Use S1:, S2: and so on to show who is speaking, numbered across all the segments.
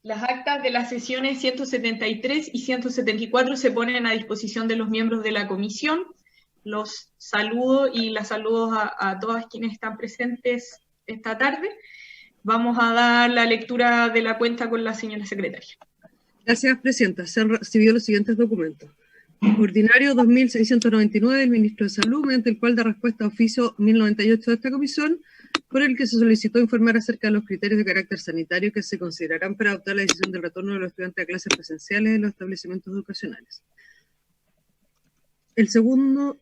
S1: Las actas de las sesiones 173 y 174 se ponen a disposición de los miembros de la comisión. Los saludo y las saludo a todas quienes están presentes esta tarde. Vamos a dar la lectura de la cuenta con la señora secretaria.
S2: Gracias, presidenta. Se han recibido los siguientes documentos. Ordinario 2699 del Ministro de Salud, mediante el cual da respuesta a oficio 1098 de esta comisión, por el que se solicitó informar acerca de los criterios de carácter sanitario que se considerarán para adoptar la decisión del retorno de los estudiantes a clases presenciales en los establecimientos educacionales. El segundo...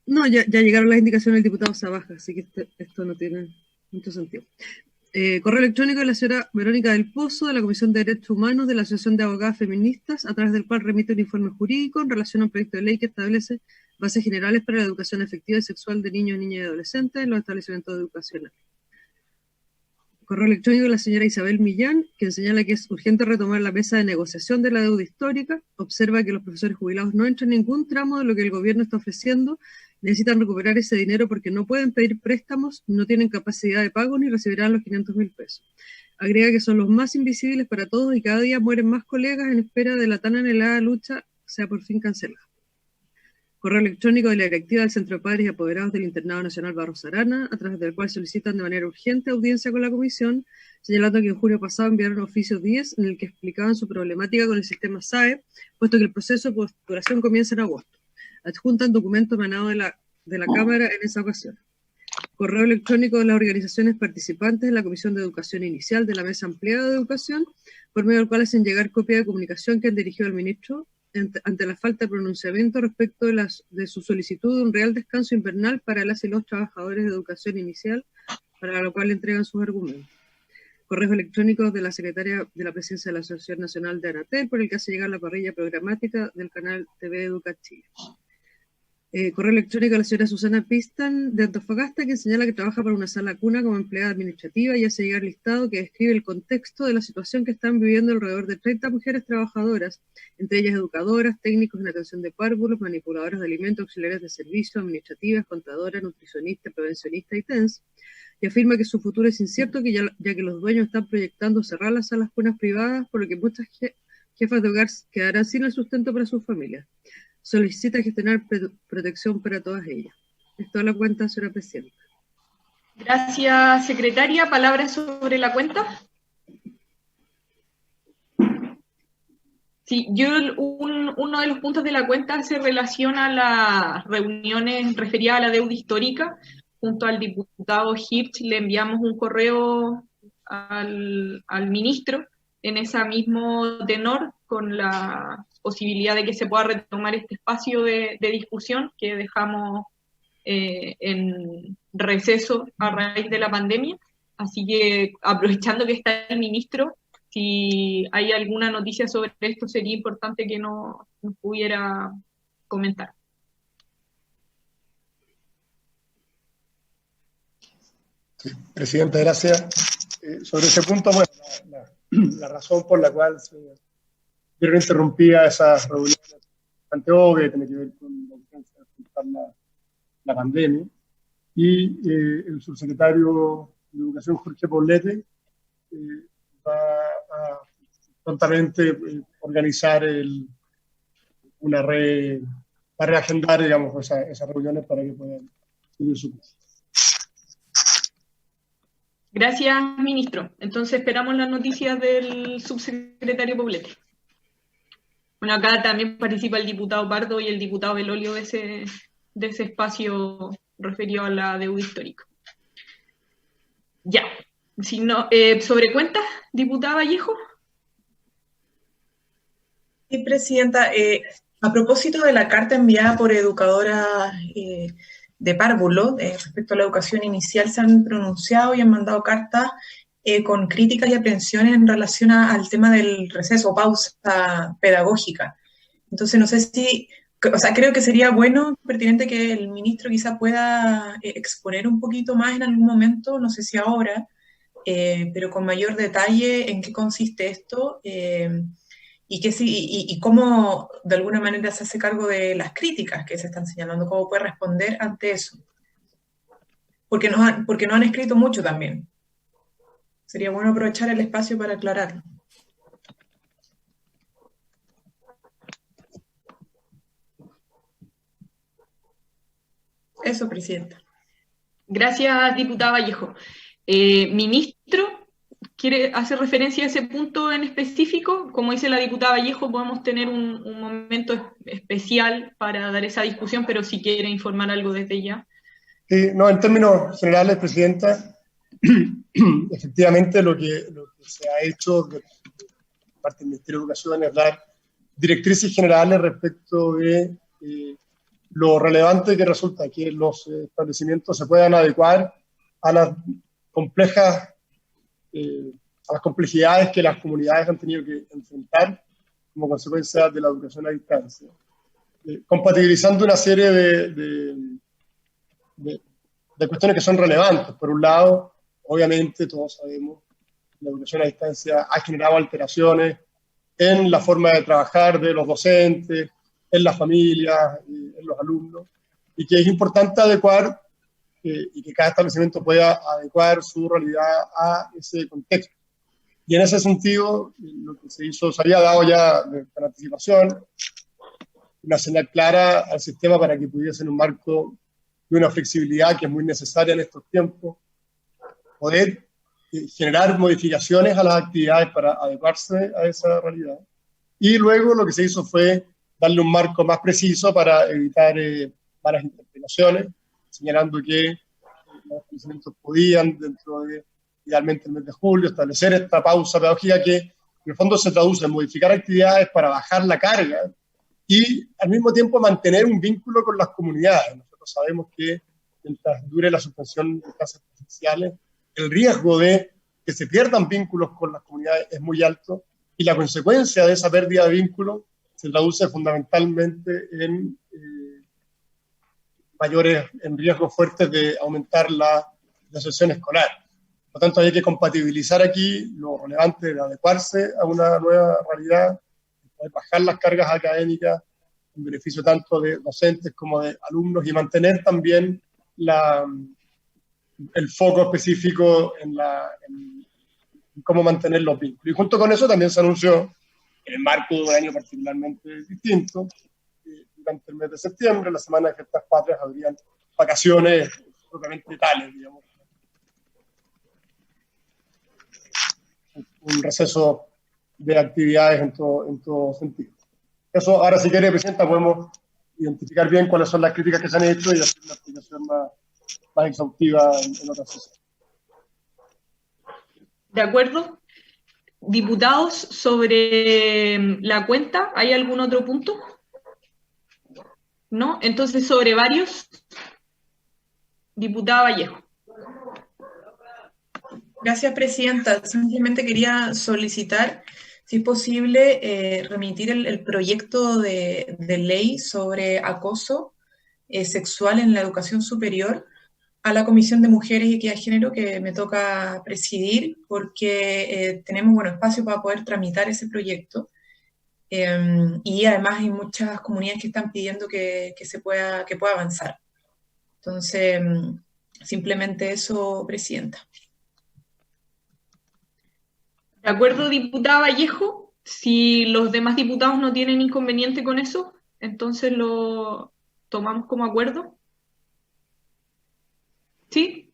S2: No, ya llegaron las indicaciones del diputado Sabaja, así que esto no tiene mucho sentido. Correo electrónico de la señora Verónica del Pozo, de la Comisión de Derechos Humanos de la Asociación de Abogadas Feministas, a través del cual remite un informe jurídico en relación a un proyecto de ley que establece bases generales para la educación afectiva y sexual de niños, niñas y adolescentes en los establecimientos educacionales. Correo electrónico de la señora Isabel Millán, quien señala que es urgente retomar la mesa de negociación de la deuda histórica. Observa que los profesores jubilados no entran en ningún tramo de lo que el gobierno está ofreciendo. Necesitan recuperar ese dinero porque no pueden pedir préstamos, no tienen capacidad de pago ni recibirán los 500.000 pesos. Agrega que son los más invisibles para todos y cada día mueren más colegas en espera de la tan anhelada lucha sea por fin cancelada. Correo electrónico de la directiva del Centro de Padres y Apoderados del Internado Nacional Barros Arana, a través del cual solicitan de manera urgente audiencia con la comisión, señalando que en junio pasado enviaron oficio 10 en el que explicaban su problemática con el sistema SAE, puesto que el proceso de postulación comienza en agosto. Adjuntan documento emanado de la Cámara en esa ocasión. Correo electrónico de las organizaciones participantes en la Comisión de Educación Inicial de la Mesa Ampliada de Educación, por medio del cual hacen llegar copia de comunicación que han dirigido al ministro ante la falta de pronunciamiento respecto de su solicitud de un real descanso invernal para las y los trabajadores de educación inicial, para lo cual entregan sus argumentos. Correos electrónicos de la secretaria de la Presidencia de la Asociación Nacional de Anatel, por el que hace llegar la parrilla programática del canal TV Educa Chile. Correo electrónico de la señora Susana Pistan de Antofagasta, quien señala que trabaja para una sala cuna como empleada administrativa y hace llegar listado que describe el contexto de la situación que están viviendo alrededor de 30 mujeres trabajadoras, entre ellas educadoras, técnicos en atención de párvulos, manipuladoras de alimentos, auxiliares de servicio, administrativas, contadoras, nutricionistas, prevencionistas y TENS, y afirma que su futuro es incierto ya que los dueños están proyectando cerrar las salas cunas privadas, por lo que muchas jefas de hogar quedarán sin el sustento para sus familias. Solicita gestionar protección para todas ellas. Es toda la cuenta, señora presidenta.
S1: Gracias, secretaria. ¿Palabras sobre la cuenta? Sí, uno de los puntos de la cuenta se relaciona a las reuniones referidas a la deuda histórica. Junto al diputado Hirsch le enviamos un correo al ministro en ese mismo tenor, con la posibilidad de que se pueda retomar este espacio de discusión que dejamos en receso a raíz de la pandemia. Así que, aprovechando que está el ministro, si hay alguna noticia sobre esto, sería importante que nos pudiera comentar.
S3: Sí, presidenta, gracias. Sobre ese punto, bueno, la razón por la cual se interrumpía esas reuniones bastante obvia, tiene que ver con la urgencia de afrontar la pandemia, y el subsecretario de Educación, Jorge Poblete, va a prontamente organizar va a reagendar, digamos, esas reuniones para que puedan seguir su curso.
S1: Gracias, ministro. Entonces esperamos las noticias del subsecretario Poblete. Bueno, acá también participa el diputado Pardo y el diputado Belolio de ese espacio referido a la deuda histórica. Ya. Si no, ¿sobre cuentas, diputada Vallejo?
S4: Sí, presidenta. A propósito de la carta enviada por educadoras de párvulo respecto a la educación inicial, se han pronunciado y han mandado cartas con críticas y aprehensiones en relación al tema del receso o pausa pedagógica. Entonces, no sé si, creo que sería bueno, pertinente que el ministro quizá pueda exponer un poquito más en algún momento, no sé si ahora, pero con mayor detalle en qué consiste esto y cómo de alguna manera se hace cargo de las críticas que se están señalando, cómo puede responder ante eso. Porque no han escrito mucho también. Sería bueno aprovechar el espacio para aclararlo. Eso, Presidenta.
S1: Gracias, diputada Vallejo. Ministro, ¿quiere hacer referencia a ese punto en específico? Como dice la diputada Vallejo, podemos tener un momento especial para dar esa discusión, pero si quiere informar algo desde ya.
S3: No, en términos generales, Presidenta, efectivamente lo que se ha hecho de parte del Ministerio de Educación es dar directrices generales respecto de lo relevante que resulta que los establecimientos se puedan adecuar a las complejas, a las complejidades que las comunidades han tenido que enfrentar como consecuencia de la educación a distancia, compatibilizando una serie de cuestiones que son relevantes. Por un lado, obviamente todos sabemos que la educación a distancia ha generado alteraciones en la forma de trabajar de los docentes, en las familias, en los alumnos, y que es importante adecuar y que cada establecimiento pueda adecuar su realidad a ese contexto. Y en ese sentido, lo que se hizo, se había dado ya con anticipación una señal clara al sistema para que pudiese, en un marco de una flexibilidad que es muy necesaria en estos tiempos, poder generar modificaciones a las actividades para adecuarse a esa realidad. Y luego lo que se hizo fue darle un marco más preciso para evitar malas interpretaciones, señalando que los establecimientos podían, dentro de, idealmente el mes de julio, establecer esta pausa pedagógica que en el fondo se traduce en modificar actividades para bajar la carga y al mismo tiempo mantener un vínculo con las comunidades. Nosotros sabemos que mientras dure la suspensión de clases presenciales, el riesgo de que se pierdan vínculos con las comunidades es muy alto y la consecuencia de esa pérdida de vínculos se traduce fundamentalmente en en riesgos fuertes de aumentar la deserción escolar. Por lo tanto, hay que compatibilizar aquí lo relevante de adecuarse a una nueva realidad, de bajar las cargas académicas en beneficio tanto de docentes como de alumnos y mantener también el foco específico en cómo mantener los vínculos. Y junto con eso también se anunció, en el marco de un año particularmente distinto, durante el mes de septiembre, la semana de fiestas patrias, habrían vacaciones propiamente tales, digamos. Un receso de actividades en todo sentido. Eso, ahora si quiere, Presidenta, podemos identificar bien cuáles son las críticas que se han hecho y hacer una explicación más exhaustiva en otras sesiones.
S1: De acuerdo. Diputados, sobre la cuenta, ¿hay algún otro punto? ¿No? Entonces, sobre varios, diputada Vallejo.
S4: Gracias, Presidenta. Simplemente quería solicitar, si es posible, remitir el proyecto de ley sobre acoso sexual en la educación superior a la Comisión de Mujeres y Equidad de Género, que me toca presidir, porque tenemos espacio para poder tramitar ese proyecto. Y además hay muchas comunidades que están pidiendo que pueda avanzar. Entonces, simplemente eso, Presidenta.
S1: De acuerdo, diputada Vallejo. Si los demás diputados no tienen inconveniente con eso, entonces lo tomamos como acuerdo. ¿Sí?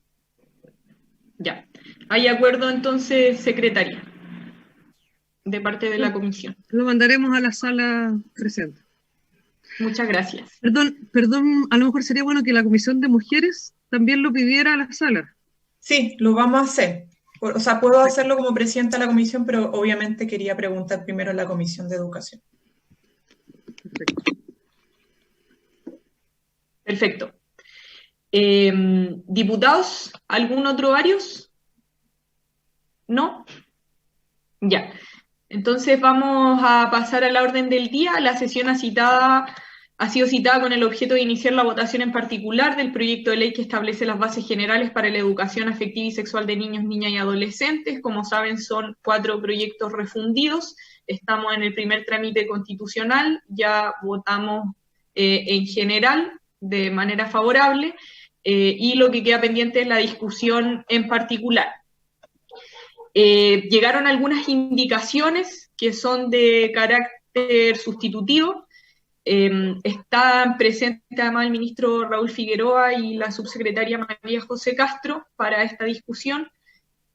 S1: Ya. Hay acuerdo entonces, secretaria, de parte de la comisión.
S2: Lo mandaremos a la sala presente.
S1: Muchas gracias.
S2: Perdón, a lo mejor sería bueno que la Comisión de Mujeres también lo pidiera a la sala.
S4: Sí, lo vamos a hacer. O sea, puedo hacerlo como presidenta de la comisión, pero obviamente quería preguntar primero a la Comisión de Educación.
S1: Perfecto. Diputados, ¿algún otro varios? ¿No? Ya. Entonces vamos a pasar a la orden del día. La sesión ha sido citada con el objeto de iniciar la votación en particular del proyecto de ley que establece las bases generales para la educación afectiva y sexual de niños, niñas y adolescentes. Como saben, son 4 proyectos refundidos. Estamos en el primer trámite constitucional. Ya votamos en general de manera favorable. Y lo que queda pendiente es la discusión en particular. Llegaron algunas indicaciones que son de carácter sustitutivo. Están presentes además el ministro Raúl Figueroa y la subsecretaria María José Castro para esta discusión.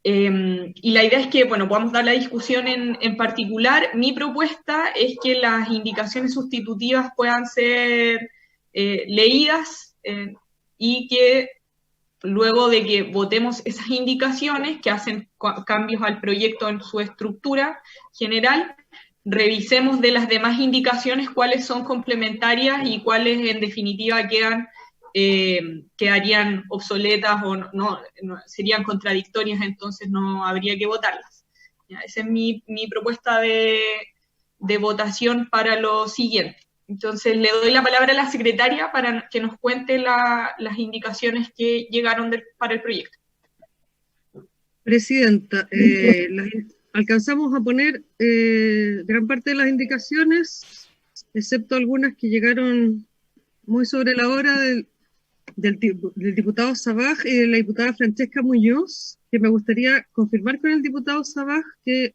S1: Y la idea es que, bueno, podamos dar la discusión en particular. Mi propuesta es que las indicaciones sustitutivas puedan ser leídas y que luego de que votemos esas indicaciones que hacen cambios al proyecto en su estructura general, revisemos de las demás indicaciones cuáles son complementarias y cuáles en definitiva quedarían obsoletas o no, serían contradictorias, entonces no habría que votarlas. ¿Ya? Esa es mi propuesta de votación para lo siguiente. Entonces le doy la palabra a la secretaria para que nos cuente las indicaciones que llegaron para el proyecto.
S2: Presidenta, alcanzamos a poner gran parte de las indicaciones, excepto algunas que llegaron muy sobre la hora del diputado Sabaj y de la diputada Francesca Muñoz, que me gustaría confirmar con el diputado Sabaj que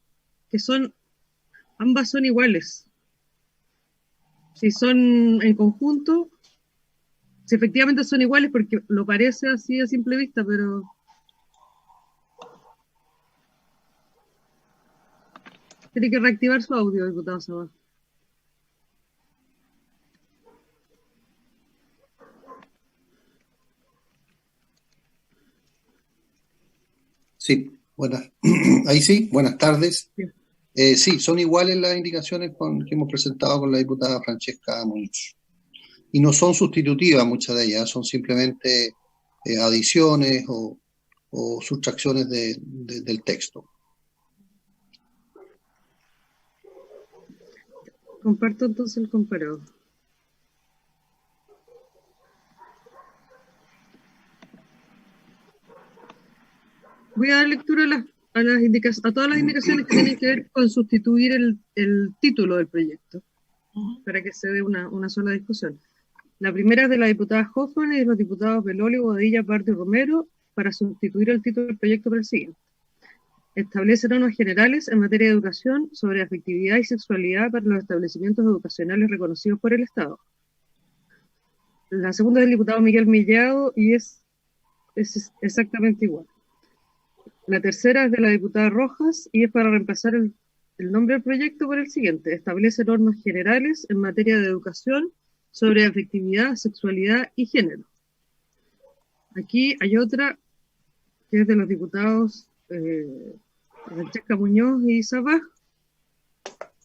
S2: ambas son iguales. Si son en conjunto, si efectivamente son iguales, porque lo parece así a simple vista, pero... Tiene que reactivar su audio, diputado Sabaj.
S5: Sí, ahí sí, buenas tardes. Sí, son iguales las indicaciones que hemos presentado con la diputada Francesca Muñoz. Y no son sustitutivas muchas de ellas, son simplemente adiciones o sustracciones del texto.
S2: Comparto entonces el comparado. Voy a dar lectura a todas las indicaciones que tienen que ver con sustituir el título del proyecto, para que se dé una sola discusión. La primera es de la diputada Hoffman y de los diputados Belolio, Bodilla, Pardo y Romero, para sustituir el título del proyecto por el siguiente. Establece normas generales en materia de educación sobre afectividad y sexualidad para los establecimientos educacionales reconocidos por el Estado. La segunda es del diputado Miguel Millado y es exactamente igual. La tercera es de la diputada Rojas y es para reemplazar el nombre del proyecto por el siguiente. Establece normas generales en materia de educación sobre afectividad, sexualidad y género. Aquí hay otra que es de los diputados Francesca Muñoz y Sabaj.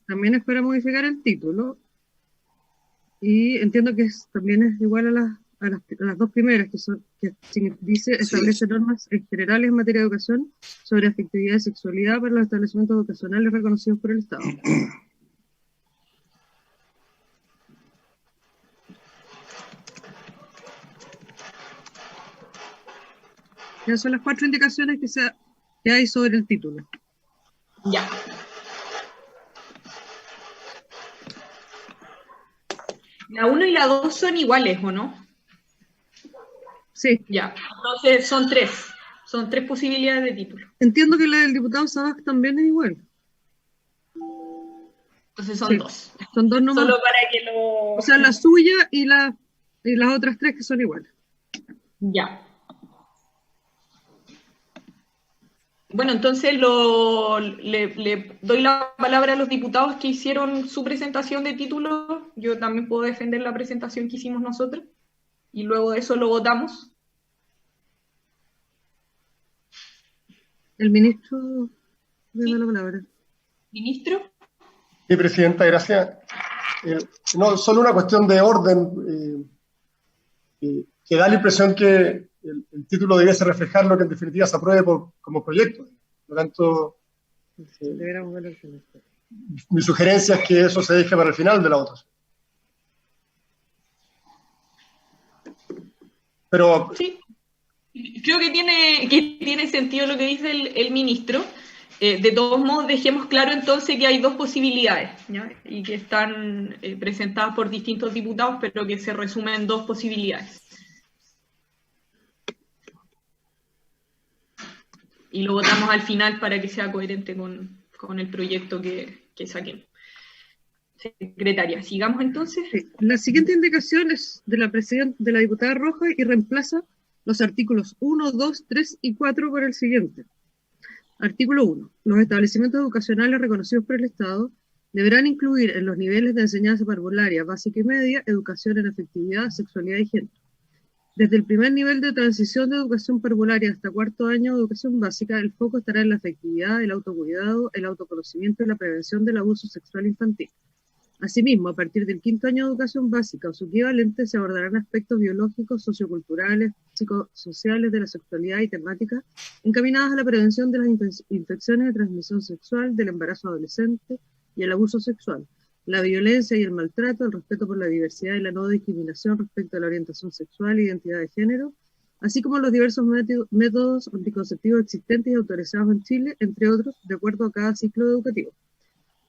S2: También es para modificar el título. Y entiendo que también es igual a las dos primeras, que dice establece normas generales en materia de educación sobre afectividad y sexualidad para los establecimientos educacionales reconocidos por el Estado. Esas son las 4 indicaciones que hay sobre el título.
S1: Ya. La 1 y la 2 son iguales, ¿o no?
S2: Sí.
S1: Ya, entonces son 3. Son 3 posibilidades de título.
S2: Entiendo que la del diputado Sabaj también es igual.
S1: Entonces son 2.
S2: Son 2 nomás.
S1: Solo para que lo...
S2: O sea, la suya y las otras 3 que son iguales.
S1: Ya. Bueno, entonces le doy la palabra a los diputados que hicieron su presentación de título. Yo también puedo defender la presentación que hicimos nosotros. Y luego de eso lo votamos.
S2: El ministro le da la palabra.
S1: ¿Ministro?
S3: Sí, presidenta, gracias. No, solo una cuestión de orden, que da la impresión que el título debiese reflejar lo que en definitiva se apruebe como proyecto. Por lo tanto, mi sugerencia es que eso se deje para el final de la votación. Pero
S1: sí, creo que tiene sentido lo que dice el ministro. De todos modos, dejemos claro entonces que hay 2 posibilidades, ¿ya? Y que están presentadas por distintos diputados, pero que se resumen en 2 posibilidades. y lo votamos al final para que sea coherente con el proyecto que saquemos. Secretaria, sigamos entonces.
S2: Sí. La siguiente indicación es de la diputada Rojas y reemplaza los artículos 1, 2, 3 y 4 por el siguiente. Artículo 1. Los establecimientos educacionales reconocidos por el Estado deberán incluir en los niveles de enseñanza parvularia, básica y media, educación en afectividad, sexualidad y género. Desde el primer nivel de transición de educación parvularia hasta cuarto año de educación básica, el foco estará en la afectividad, el autocuidado, el autoconocimiento y la prevención del abuso sexual infantil. Asimismo, a partir del quinto año de educación básica o su equivalente, se abordarán aspectos biológicos, socioculturales, psicosociales de la sexualidad y temáticas encaminadas a la prevención de las infecciones de transmisión sexual, del embarazo adolescente y el abuso sexual, la violencia y el maltrato, el respeto por la diversidad y la no discriminación respecto a la orientación sexual e identidad de género, así como los diversos métodos anticonceptivos existentes y autorizados en Chile, entre otros, de acuerdo a cada ciclo educativo.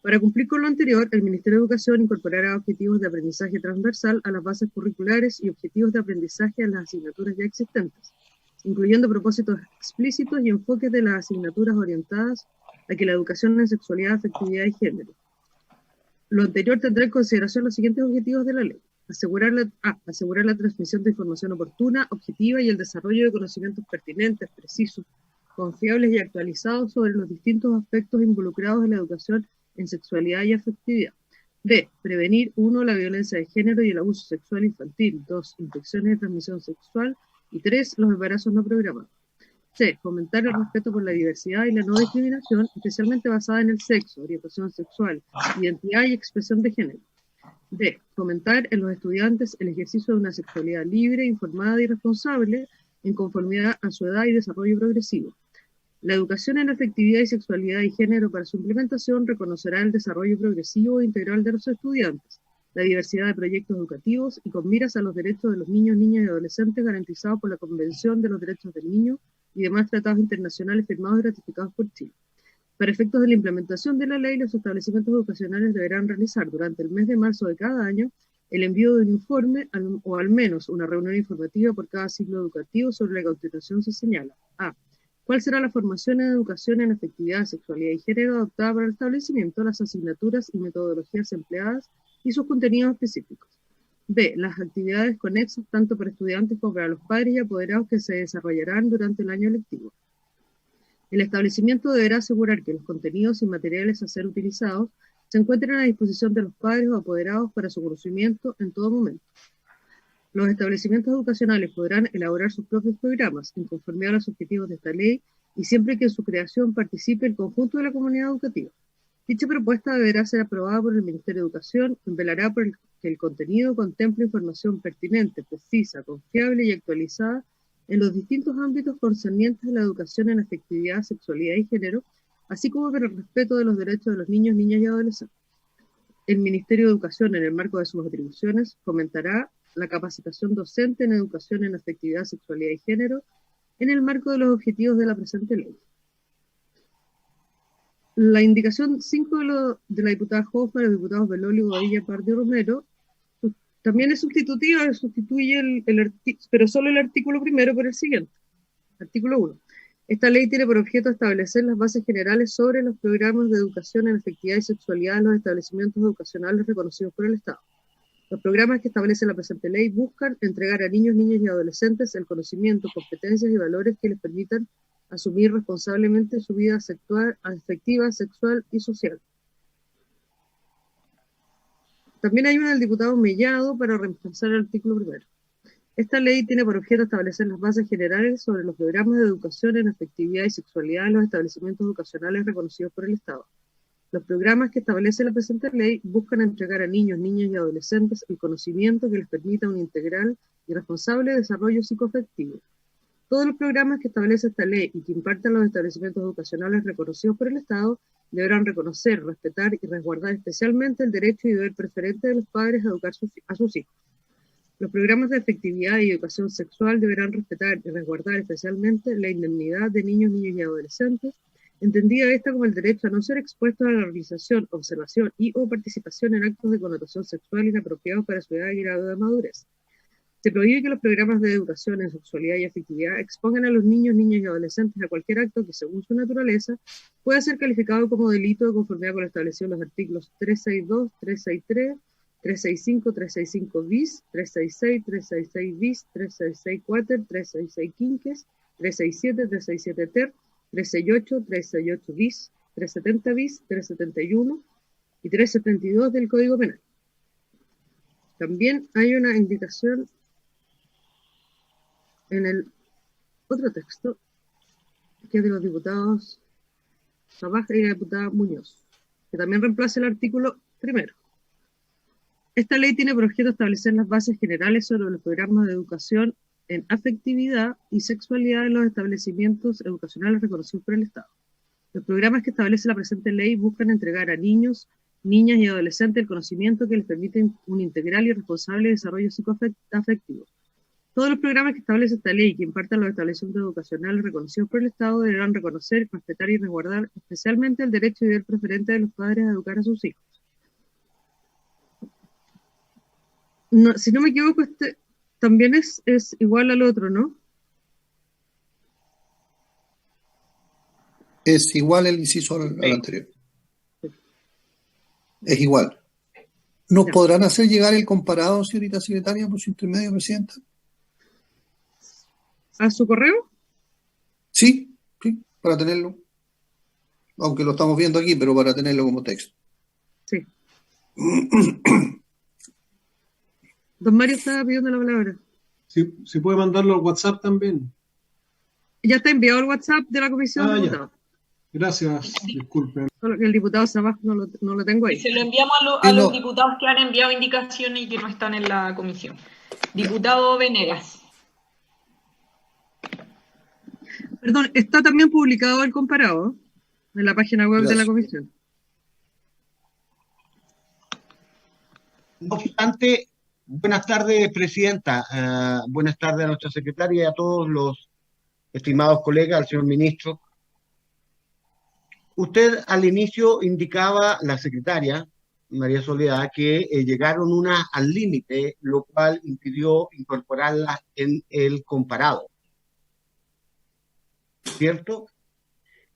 S2: Para cumplir con lo anterior, el Ministerio de Educación incorporará objetivos de aprendizaje transversal a las bases curriculares y objetivos de aprendizaje a las asignaturas ya existentes, incluyendo propósitos explícitos y enfoques de las asignaturas orientadas a que la educación en sexualidad, afectividad y género. Lo anterior tendrá en consideración los siguientes objetivos de la ley. Asegurar la transmisión de información oportuna, objetiva y el desarrollo de conocimientos pertinentes, precisos, confiables y actualizados sobre los distintos aspectos involucrados en la educación en sexualidad y afectividad. B. Prevenir, 1. La violencia de género y el abuso sexual infantil. 2. Infecciones de transmisión sexual. Y 3. Los embarazos no programados. C. Fomentar el respeto por la diversidad y la no discriminación, especialmente basada en el sexo, orientación sexual, identidad y expresión de género. D. Fomentar en los estudiantes el ejercicio de una sexualidad libre, informada y responsable en conformidad a su edad y desarrollo progresivo. La educación en afectividad y sexualidad y género para su implementación reconocerá el desarrollo progresivo e integral de los estudiantes, la diversidad de proyectos educativos y con miras a los derechos de los niños, niñas y adolescentes garantizados por la Convención de los Derechos del Niño y demás tratados internacionales firmados y ratificados por Chile. Para efectos de la implementación de la ley, los establecimientos educacionales deberán realizar durante el mes de marzo de cada año el envío de un informe o al menos una reunión informativa por cada ciclo educativo sobre la que a continuación se señala. A. ¿Cuál será la formación en educación en afectividad, sexualidad y género adoptada para el establecimiento, las asignaturas y metodologías empleadas y sus contenidos específicos? B. Las actividades conexas tanto para estudiantes como para los padres y apoderados que se desarrollarán durante el año lectivo. El establecimiento deberá asegurar que los contenidos y materiales a ser utilizados se encuentren a disposición de los padres o apoderados para su conocimiento en todo momento. Los establecimientos educacionales podrán elaborar sus propios programas en conformidad a los objetivos de esta ley y siempre que en su creación participe el conjunto de la comunidad educativa. Dicha propuesta deberá ser aprobada por el Ministerio de Educación, quien velará por que el contenido contemple información pertinente, precisa, confiable y actualizada en los distintos ámbitos concernientes a la educación en afectividad, sexualidad y género, así como por el respeto de los derechos de los niños, niñas y adolescentes. El Ministerio de Educación, en el marco de sus atribuciones, fomentará la capacitación docente en educación en afectividad, sexualidad y género, en el marco de los objetivos de la presente ley. La indicación 5 de la diputada Hoffman, los diputados Beloli, Bobadilla, Pardo y Romero, también es sustitutiva, sustituye pero solo el artículo primero por el siguiente. Artículo 1. Esta ley tiene por objeto establecer las bases generales sobre los programas de educación en afectividad y sexualidad en los establecimientos educacionales reconocidos por el Estado. Los programas que establece la presente ley buscan entregar a niños, niñas y adolescentes el conocimiento, competencias y valores que les permitan asumir responsablemente su vida sexual, afectiva, sexual y social. También hay una del diputado Mellado para reemplazar el artículo primero. Esta ley tiene por objeto establecer las bases generales sobre los programas de educación en afectividad y sexualidad en los establecimientos educacionales reconocidos por el Estado. Los programas que establece la presente ley buscan entregar a niños, niñas y adolescentes el conocimiento que les permita un integral y responsable desarrollo psicoafectivo. Todos los programas que establece esta ley y que impartan los establecimientos educacionales reconocidos por el Estado deberán reconocer, respetar y resguardar especialmente el derecho y deber preferente de los padres a educar a sus hijos. Los programas de afectividad y educación sexual deberán respetar y resguardar especialmente la indemnidad de niños, niñas y adolescentes, entendida esta como el derecho a no ser expuestos a la realización, observación y o participación en actos de connotación sexual inapropiados para su edad y grado de madurez. Se prohíbe que los programas de educación en sexualidad y afectividad expongan a los niños, niñas y adolescentes a cualquier acto que, según su naturaleza, pueda ser calificado como delito de conformidad con lo establecido en los artículos 362, 363, 365, 365 bis, 366, 366 bis, 366 cuater, 366 quinques, 367, 367 ter, 368, 368 bis, 370 bis, 371 y 372 del Código Penal. También hay una indicación en el otro texto, que es de los diputados Zabaja y la diputada Muñoz, que también reemplaza el artículo primero. Esta ley tiene por objeto establecer las bases generales sobre los programas de educación en afectividad y sexualidad en los establecimientos educacionales reconocidos por el Estado. Los programas que establece la presente ley buscan entregar a niños, niñas y adolescentes el conocimiento que les permite un integral y responsable desarrollo psicoafectivo. Todos los programas que establece esta ley que impartan los establecimientos educacionales reconocidos por el Estado deberán reconocer, respetar y resguardar especialmente el derecho y deber preferente de los padres a educar a sus hijos. No, si no me equivoco, este también es igual al otro, ¿no?
S5: Es igual el inciso al anterior. Es igual. ¿Nos podrán hacer llegar el comparado, señorita secretaria, por su intermedio, presidenta?
S2: ¿A su correo?
S5: Sí, para tenerlo. Aunque lo estamos viendo aquí, pero para tenerlo como texto.
S2: Sí. Don Mario estaba pidiendo la palabra.
S6: Sí, ¿se puede mandarlo al WhatsApp también?
S2: Ya está enviado el WhatsApp de la comisión de diputados.
S6: Gracias, disculpen.
S2: Solo que el diputado Zabaja no lo tengo ahí.
S1: Y se lo enviamos a los diputados que han enviado indicaciones y que no están en la comisión. Diputado Venegas.
S2: Perdón, está también publicado el comparado en la página web de la comisión.
S7: No obstante, buenas tardes, presidenta. Buenas tardes a nuestra secretaria y a todos los estimados colegas, al señor ministro. Usted al inicio indicaba, la secretaria, María Soledad, que llegaron al límite, lo cual impidió incorporarlas en el comparado. ¿Cierto?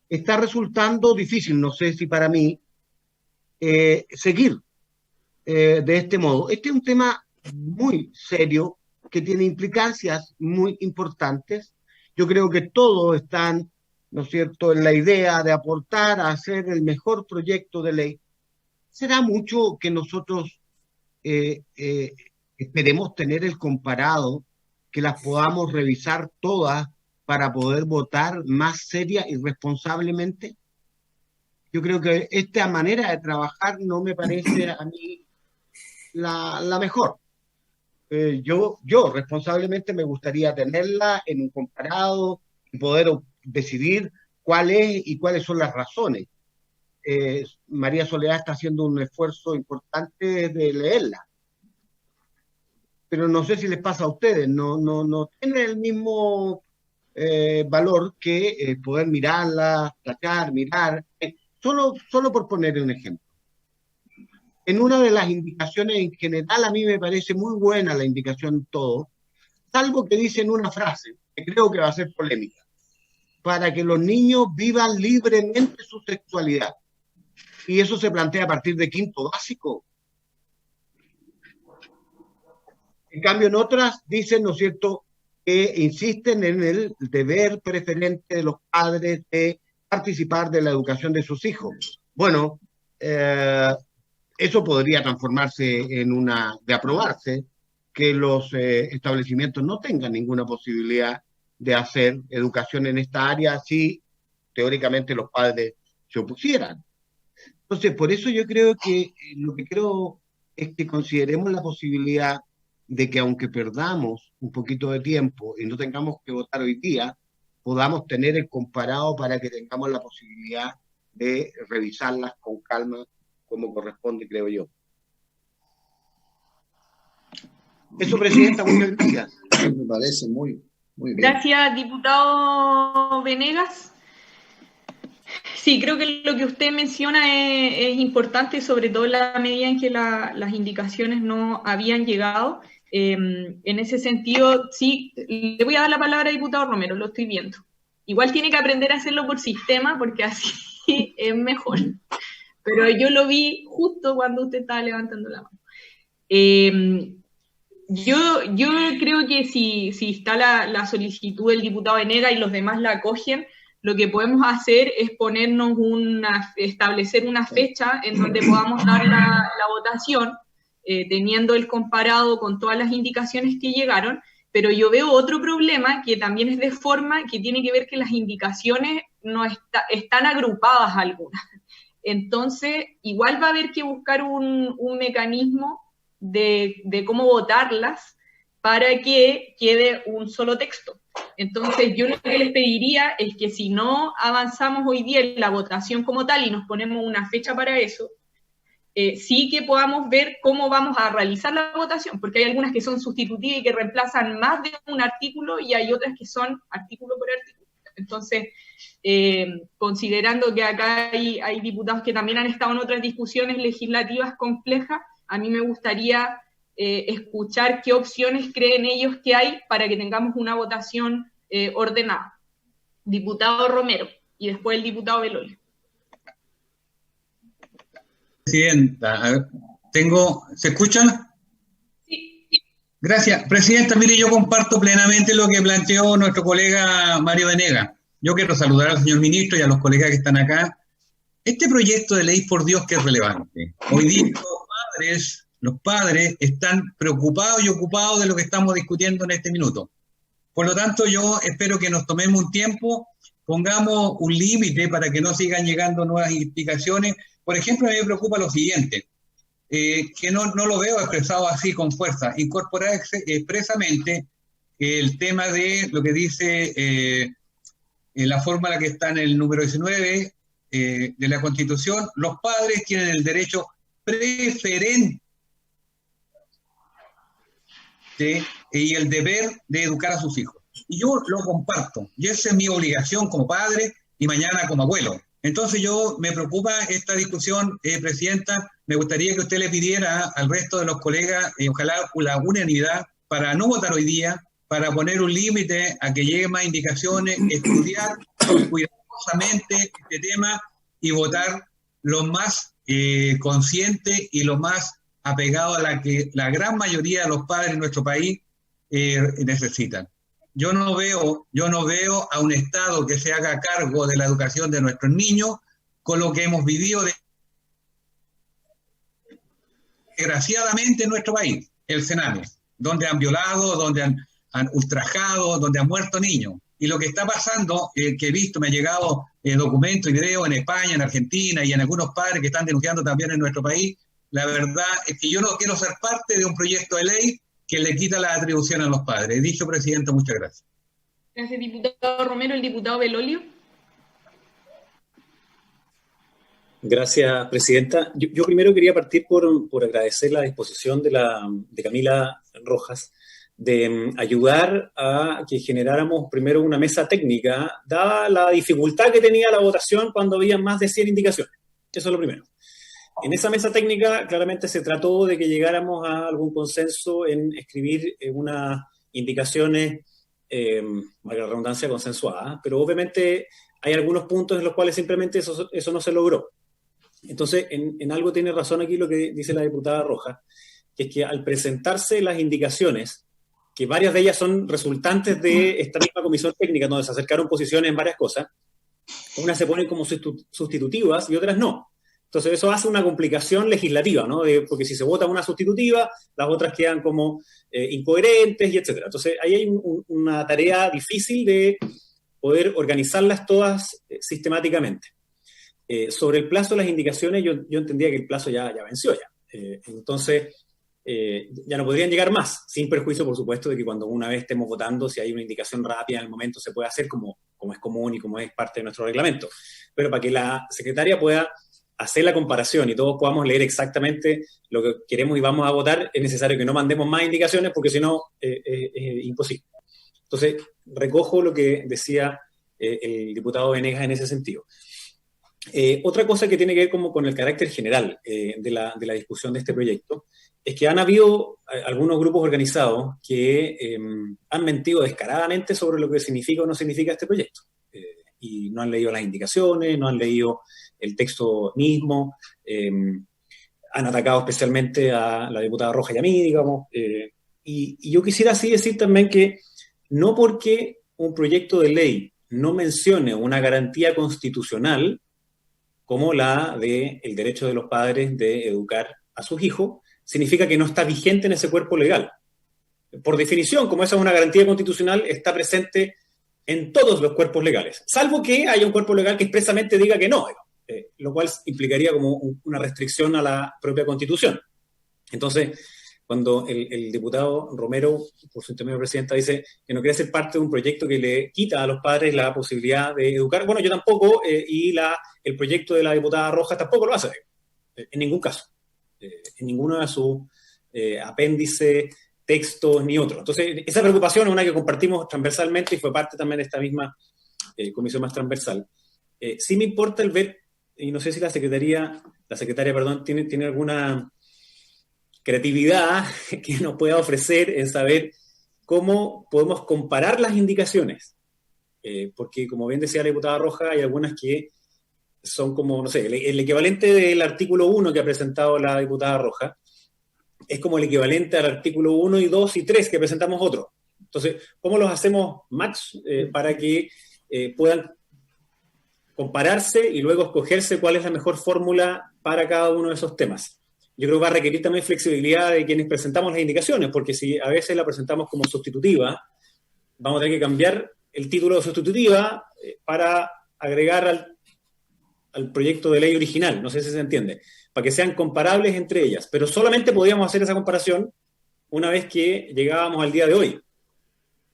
S7: Está resultando difícil, no sé si para mí, seguir de este modo. Este es un tema muy serio que tiene implicancias muy importantes. Yo creo que todos están, ¿no es cierto?, en la idea de aportar a hacer el mejor proyecto de ley. Será mucho que nosotros esperemos tener el comparado, que las podamos revisar todas para poder votar más seria y responsablemente. Yo creo que esta manera de trabajar no me parece a mí la mejor. Yo responsablemente me gustaría tenerla en un comparado y poder decidir cuál es y cuáles son las razones. María Soledad está haciendo un esfuerzo importante de leerla, pero no sé si les pasa a ustedes, no tiene el mismo valor que poder mirarla, tachar, mirar, solo por poner un ejemplo. En una de las indicaciones en general, a mí me parece muy buena la indicación todo, salvo que dice en una frase, que creo que va a ser polémica, para que los niños vivan libremente su sexualidad. Y eso se plantea a partir de quinto básico. En cambio, en otras dicen, ¿no es cierto?, que insisten en el deber preferente de los padres de participar de la educación de sus hijos. Bueno, eso podría transformarse en de aprobarse, que los establecimientos no tengan ninguna posibilidad de hacer educación en esta área si teóricamente los padres se opusieran. Entonces, por eso yo creo que lo que creo es que consideremos la posibilidad de que aunque perdamos un poquito de tiempo y no tengamos que votar hoy día, podamos tener el comparado para que tengamos la posibilidad de revisarlas con calma como corresponde, creo yo. Eso, presidenta, muchas gracias.
S5: Me parece muy bien.
S1: Gracias, diputado Venegas. Sí, creo que lo que usted menciona es importante, sobre todo en la medida en que las indicaciones no habían llegado. En ese sentido, sí, le voy a dar la palabra al diputado Romero, lo estoy viendo. Igual tiene que aprender a hacerlo por sistema, porque así es mejor. Pero yo lo vi justo cuando usted estaba levantando la mano. Yo creo que si está la solicitud del diputado Venegas y los demás la acogen, lo que podemos hacer es establecer una fecha en donde podamos dar la votación, teniendo el comparado con todas las indicaciones que llegaron, pero yo veo otro problema que también es de forma, que tiene que ver que las indicaciones no están agrupadas algunas. Entonces, igual va a haber que buscar un mecanismo de cómo votarlas para que quede un solo texto. Entonces, yo lo que les pediría es que si no avanzamos hoy día en la votación como tal y nos ponemos una fecha para eso, sí que podamos ver cómo vamos a realizar la votación, porque hay algunas que son sustitutivas y que reemplazan más de un artículo y hay otras que son artículo por artículo. Entonces, considerando que acá hay diputados que también han estado en otras discusiones legislativas complejas, a mí me gustaría escuchar qué opciones creen ellos que hay para que tengamos una votación ordenada. Diputado Romero, y después el diputado Belolio.
S8: Presidenta, a ver, ¿se escucha?
S1: Sí.
S8: Gracias. Presidenta, mire, yo comparto plenamente lo que planteó nuestro colega Mario Venegas. Yo quiero saludar al señor ministro y a los colegas que están acá. Este proyecto de ley, por Dios, que es relevante. Hoy día los padres están preocupados y ocupados de lo que estamos discutiendo en este minuto. Por lo tanto, yo espero que nos tomemos un tiempo, pongamos un límite para que no sigan llegando nuevas indicaciones. Por ejemplo, a mí me preocupa lo siguiente, que no lo veo expresado así con fuerza, incorporar expresamente el tema de lo que dice la fórmula que está en el número 19 de la Constitución: los padres tienen el derecho preferente y el deber de educar a sus hijos. Y yo lo comparto, y esa es mi obligación como padre y mañana como abuelo. Entonces me preocupa esta discusión, Presidenta. Me gustaría que usted le pidiera al resto de los colegas, ojalá la unanimidad, para no votar hoy día, para poner un límite a que lleguen más indicaciones, estudiar cuidadosamente este tema y votar lo más consciente y lo más apegado a la que la gran mayoría de los padres en nuestro país necesitan. Yo no veo a un Estado que se haga cargo de la educación de nuestros niños con lo que hemos vivido desgraciadamente en nuestro país, el Sename, donde han violado, donde han ultrajado, donde han muerto niños. Y lo que está pasando, que he visto, me han llegado documentos y videos en España, en Argentina y en algunos padres que están denunciando también en nuestro país. La verdad es que yo no quiero ser parte de un proyecto de ley que le quita la atribución a los padres. Dicho, Presidente, muchas gracias.
S1: Gracias, diputado Romero. El diputado Belolio.
S9: Gracias, Presidenta. Yo primero quería partir por agradecer la disposición de Camila Rojas de ayudar a que generáramos primero una mesa técnica, dada la dificultad que tenía la votación cuando había más de 100 indicaciones. Eso es lo primero. En esa mesa técnica claramente se trató de que llegáramos a algún consenso en escribir unas indicaciones, valga la redundancia, consensuadas, pero obviamente hay algunos puntos en los cuales simplemente eso no se logró. Entonces, en algo tiene razón aquí lo que dice la diputada Rojas, que es que al presentarse las indicaciones, que varias de ellas son resultantes de esta misma comisión técnica, donde se acercaron posiciones en varias cosas, unas se ponen como sustitutivas y otras no. Entonces eso hace una complicación legislativa, ¿no? Porque si se vota una sustitutiva, las otras quedan como incoherentes y etcétera. Entonces ahí hay una tarea difícil de poder organizarlas todas sistemáticamente. Sobre el plazo de las indicaciones, yo entendía que el plazo ya venció ya. Entonces ya no podrían llegar más, sin perjuicio, por supuesto, de que cuando una vez estemos votando, si hay una indicación rápida en el momento, se puede hacer como es común y como es parte de nuestro reglamento. Pero para que la secretaria pueda hacer la comparación y todos podamos leer exactamente lo que queremos y vamos a votar, es necesario que no mandemos más indicaciones porque si no es imposible. Entonces, recojo lo que decía el diputado Venegas en ese sentido. Otra cosa que tiene que ver como con el carácter general de la discusión de este proyecto es que han habido algunos grupos organizados que han mentido descaradamente sobre lo que significa o no significa este proyecto. Y no han leído las indicaciones, no han leído el texto mismo, han atacado especialmente a la diputada Rojas y a mí, digamos. Y yo quisiera así decir también que no porque un proyecto de ley no mencione una garantía constitucional como la del derecho de los padres de educar a sus hijos, significa que no está vigente en ese cuerpo legal. Por definición, como esa es una garantía constitucional, está presente en todos los cuerpos legales, salvo que haya un cuerpo legal que expresamente diga que no, lo cual implicaría como una restricción a la propia Constitución. Entonces, cuando el diputado Romero, por su intermedio presidenta, dice que no quiere ser parte de un proyecto que le quita a los padres la posibilidad de educar, bueno, yo tampoco, y el proyecto de la diputada Rojas tampoco lo hace, en ningún caso, en ninguno de sus apéndices, textos, ni otro. Entonces, esa preocupación es una que compartimos transversalmente y fue parte también de esta misma comisión más transversal. Sí me importa el ver, y no sé si la secretaria, tiene alguna creatividad que nos pueda ofrecer en saber cómo podemos comparar las indicaciones. Porque, como bien decía la diputada Roja, hay algunas que son como, no sé, el equivalente del artículo 1 que ha presentado la diputada Roja es como el equivalente al artículo 1 y 2 y 3 que presentamos otro. Entonces, ¿cómo los hacemos match para que puedan compararse y luego escogerse cuál es la mejor fórmula para cada uno de esos temas? Yo creo que va a requerir también flexibilidad de quienes presentamos las indicaciones, porque si a veces la presentamos como sustitutiva, vamos a tener que cambiar el título de sustitutiva para agregar al proyecto de ley original, no sé si se entiende, para que sean comparables entre ellas, pero solamente podíamos hacer esa comparación una vez que llegábamos al día de hoy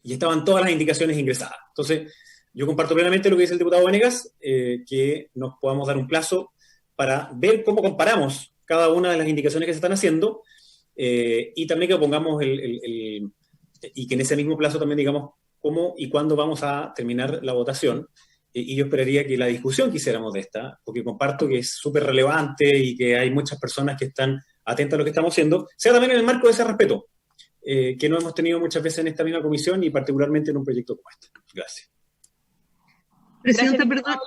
S9: y estaban todas las indicaciones ingresadas. Entonces, yo comparto plenamente lo que dice el diputado Venegas, que nos podamos dar un plazo para ver cómo comparamos cada una de las indicaciones que se están haciendo, y también que pongamos y que en ese mismo plazo también digamos cómo y cuándo vamos a terminar la votación. Y yo esperaría que la discusión que hiciéramos de esta, porque comparto que es súper relevante y que hay muchas personas que están atentas a lo que estamos haciendo, sea también en el marco de ese respeto, que no hemos tenido muchas veces en esta misma comisión y particularmente en un proyecto como este. Gracias.
S2: Presidenta,
S1: Gracias,
S2: perdón,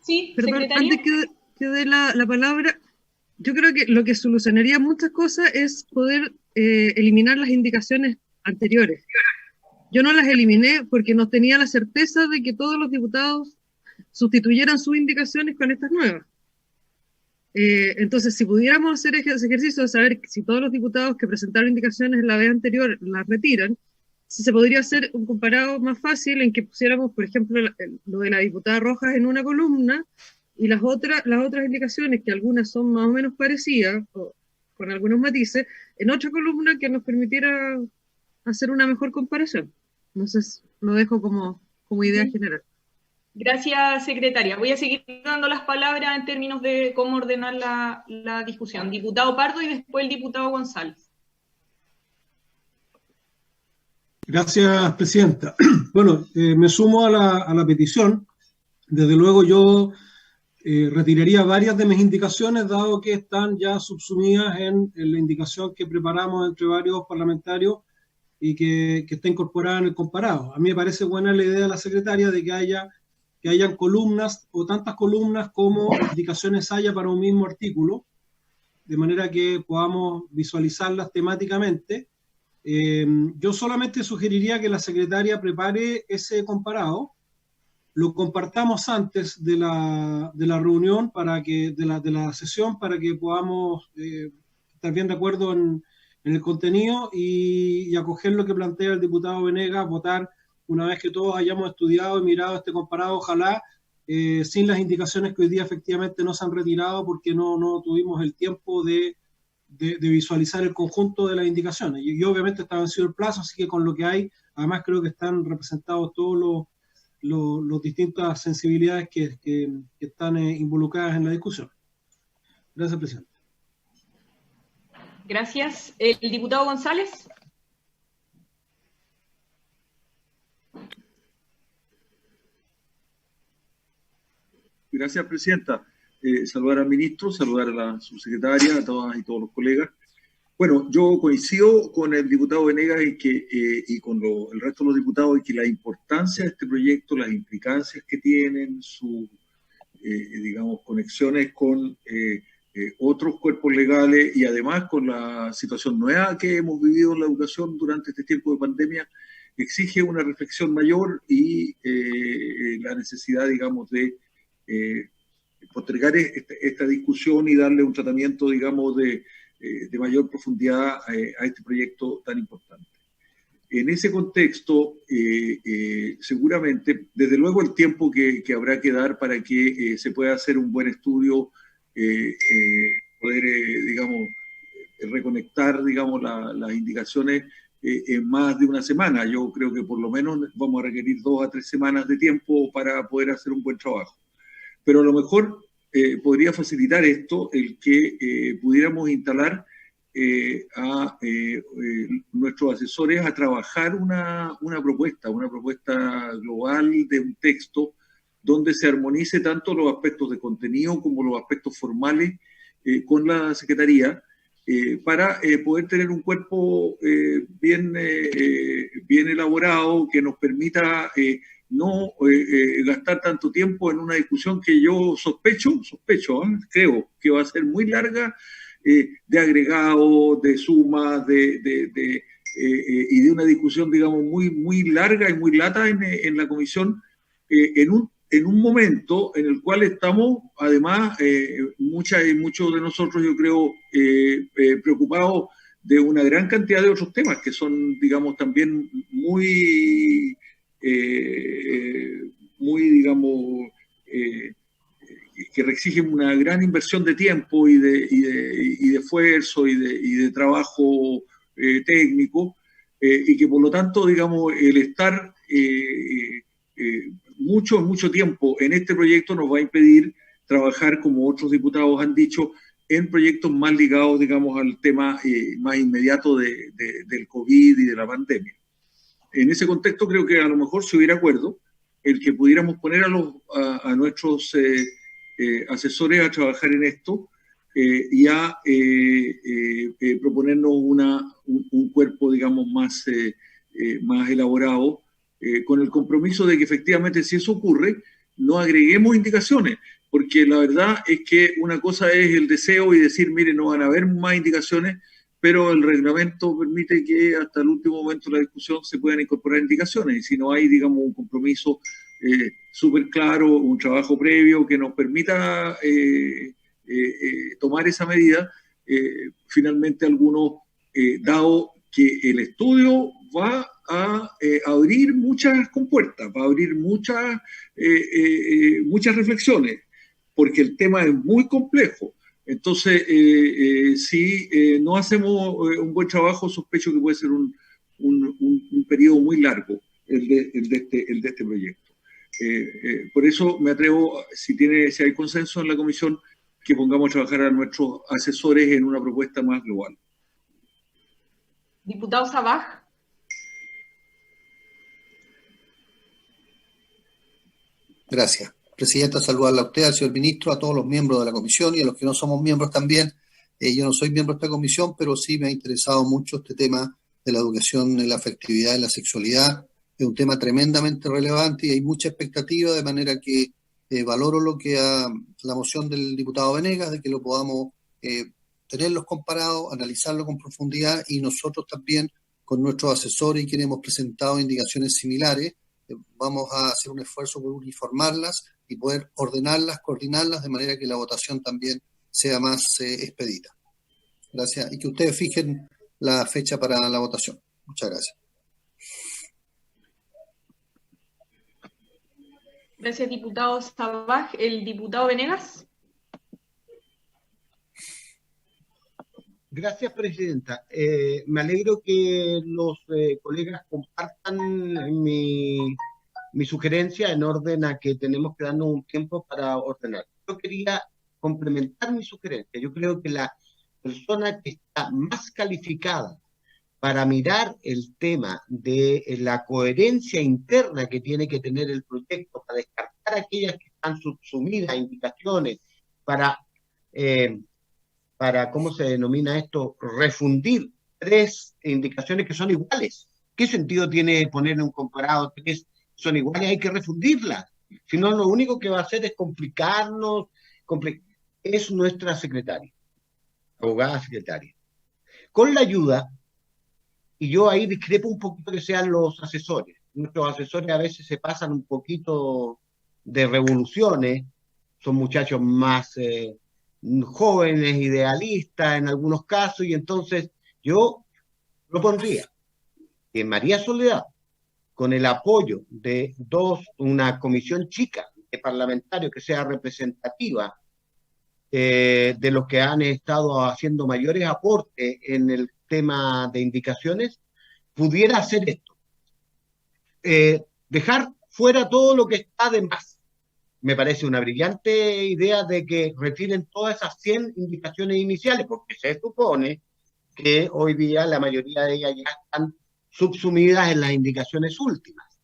S1: sí,
S2: perdón,
S1: secretaria.
S2: antes que dé la palabra, yo creo que lo que solucionaría muchas cosas es poder eliminar las indicaciones anteriores. Yo no las eliminé porque no tenía la certeza de que todos los diputados sustituyeran sus indicaciones con estas nuevas. Entonces, si pudiéramos hacer ese ejercicio de saber si todos los diputados que presentaron indicaciones en la vez anterior las retiran, si se podría hacer un comparado más fácil en que pusiéramos, por ejemplo, lo de la diputada Rojas en una columna y las otras indicaciones, que algunas son más o menos parecidas, o con algunos matices, en otra columna que nos permitiera hacer una mejor comparación. Entonces, lo dejo como idea general.
S1: Gracias, secretaria. Voy a seguir dando las palabras en términos de cómo ordenar la discusión. Diputado Pardo y después el diputado González.
S6: Gracias, presidenta. Bueno, me sumo a la petición. Desde luego yo retiraría varias de mis indicaciones, dado que están ya subsumidas en la indicación que preparamos entre varios parlamentarios y que está incorporada en el comparado. A mí me parece buena la idea de la secretaria de que hayan columnas o tantas columnas como indicaciones haya para un mismo artículo, de manera que podamos visualizarlas temáticamente. Yo solamente sugeriría que la secretaria prepare ese comparado, lo compartamos antes de la reunión, de la sesión, para que podamos estar bien de acuerdo en el contenido y acoger lo que plantea el diputado Venegas, votar una vez que todos hayamos estudiado y mirado este comparado, ojalá sin las indicaciones que hoy día efectivamente no se han retirado porque no tuvimos el tiempo de visualizar el conjunto de las indicaciones. Y obviamente está vencido el plazo, así que con lo que hay, además creo que están representados todos los distintas sensibilidades que están involucradas en la discusión. Gracias, presidente.
S1: Gracias. ¿El diputado González?
S10: Gracias, presidenta. saludar al ministro, saludar a la subsecretaria, a todas y todos los colegas. Bueno, yo coincido con el diputado Venegas y con el resto de los diputados en que la importancia de este proyecto, las implicancias que tienen, sus, digamos, conexiones con otros cuerpos legales y además con la situación nueva que hemos vivido en la educación durante este tiempo de pandemia, exige una reflexión mayor y la necesidad, digamos, de postergar esta discusión y darle un tratamiento, digamos, de mayor profundidad a este proyecto tan importante. En ese contexto, seguramente, desde luego el tiempo que habrá que dar para que se pueda hacer un buen estudio, poder, digamos, reconectar, digamos, las indicaciones en más de una semana. Yo creo que por lo menos vamos a requerir 2 a 3 semanas de tiempo para poder hacer un buen trabajo. Pero a lo mejor podría facilitar esto el que pudiéramos instalar a nuestros asesores a trabajar una propuesta global de un texto donde se armonice tanto los aspectos de contenido como los aspectos formales con la Secretaría para poder tener un cuerpo bien elaborado que nos permita no gastar tanto tiempo en una discusión que yo sospecho, creo que va a ser muy larga, de agregados, de sumas, y de una discusión, digamos, muy larga y muy lata en la comisión, en un momento en el cual estamos, además, muchos de nosotros, yo creo, preocupados de una gran cantidad de otros temas que son, digamos, también muy, digamos, que exigen una gran inversión de tiempo y de esfuerzo y de trabajo técnico, y que por lo tanto, digamos, el estar mucho tiempo en este proyecto nos va a impedir trabajar, como otros diputados han dicho, en proyectos más ligados, digamos, al tema más inmediato del COVID y de la pandemia. En ese contexto creo que a lo mejor se hubiera acuerdo el que pudiéramos poner a nuestros asesores a trabajar en esto y a proponernos un cuerpo, digamos, más elaborado, con el compromiso de que efectivamente, si eso ocurre, no agreguemos indicaciones, porque la verdad es que una cosa es el deseo y decir, mire, no van a haber más indicaciones, pero el reglamento permite que hasta el último momento de la discusión se puedan incorporar indicaciones, y si no hay, digamos, un compromiso súper claro, un trabajo previo que nos permita tomar esa medida, finalmente algunos, dado que el estudio va a abrir muchas compuertas, va a abrir muchas reflexiones, porque el tema es muy complejo. Entonces, si no hacemos un buen trabajo, sospecho que puede ser un periodo muy largo el de este proyecto. Por eso me atrevo, si hay consenso en la comisión, que pongamos a trabajar a nuestros asesores en una propuesta más global.
S1: Diputado Sabaj.
S5: Gracias. Presidenta, saludarla a usted, al señor ministro, a todos los miembros de la comisión y a los que no somos miembros también. Yo no soy miembro de esta comisión, pero sí me ha interesado mucho este tema de la educación, de la afectividad y la sexualidad. Es un tema tremendamente relevante y hay mucha expectativa, de manera que valoro la moción del diputado Venegas, de que lo podamos tenerlos comparados, analizarlo con profundidad, y nosotros también con nuestros asesores y quienes hemos presentado indicaciones similares, vamos a hacer un esfuerzo por uniformarlas y poder ordenarlas, coordinarlas, de manera que la votación también sea más expedita. Gracias. Y que ustedes fijen la fecha para la votación. Muchas gracias.
S1: Gracias, diputado Sabaj. El diputado Venegas.
S7: Gracias, presidenta. Me alegro que los colegas compartan mi sugerencia en orden a que tenemos que darnos un tiempo para ordenar. Yo quería complementar mi sugerencia. Yo creo que la persona que está más calificada para mirar el tema de la coherencia interna que tiene que tener el proyecto, para descartar aquellas que están subsumidas a indicaciones para, ¿cómo se denomina esto? Refundir 3 indicaciones que son iguales. ¿Qué sentido tiene poner en un comparado 3 que son iguales? Hay que refundirlas. Si no, lo único que va a hacer es complicarnos. Es nuestra secretaria, abogada secretaria. Con la ayuda, y yo ahí discrepo un poquito que sean los asesores. Nuestros asesores a veces se pasan un poquito de revoluciones, son muchachos más jóvenes, idealistas en algunos casos, y entonces yo propondría que María Soledad, con el apoyo de una comisión chica de parlamentarios que sea representativa de los que han estado haciendo mayores aportes en el tema de indicaciones, pudiera hacer esto. Dejar fuera todo lo que está de más. Me parece una brillante idea de que retiren todas esas 100 indicaciones iniciales, porque se supone que hoy día la mayoría de ellas ya están subsumidas en las indicaciones últimas.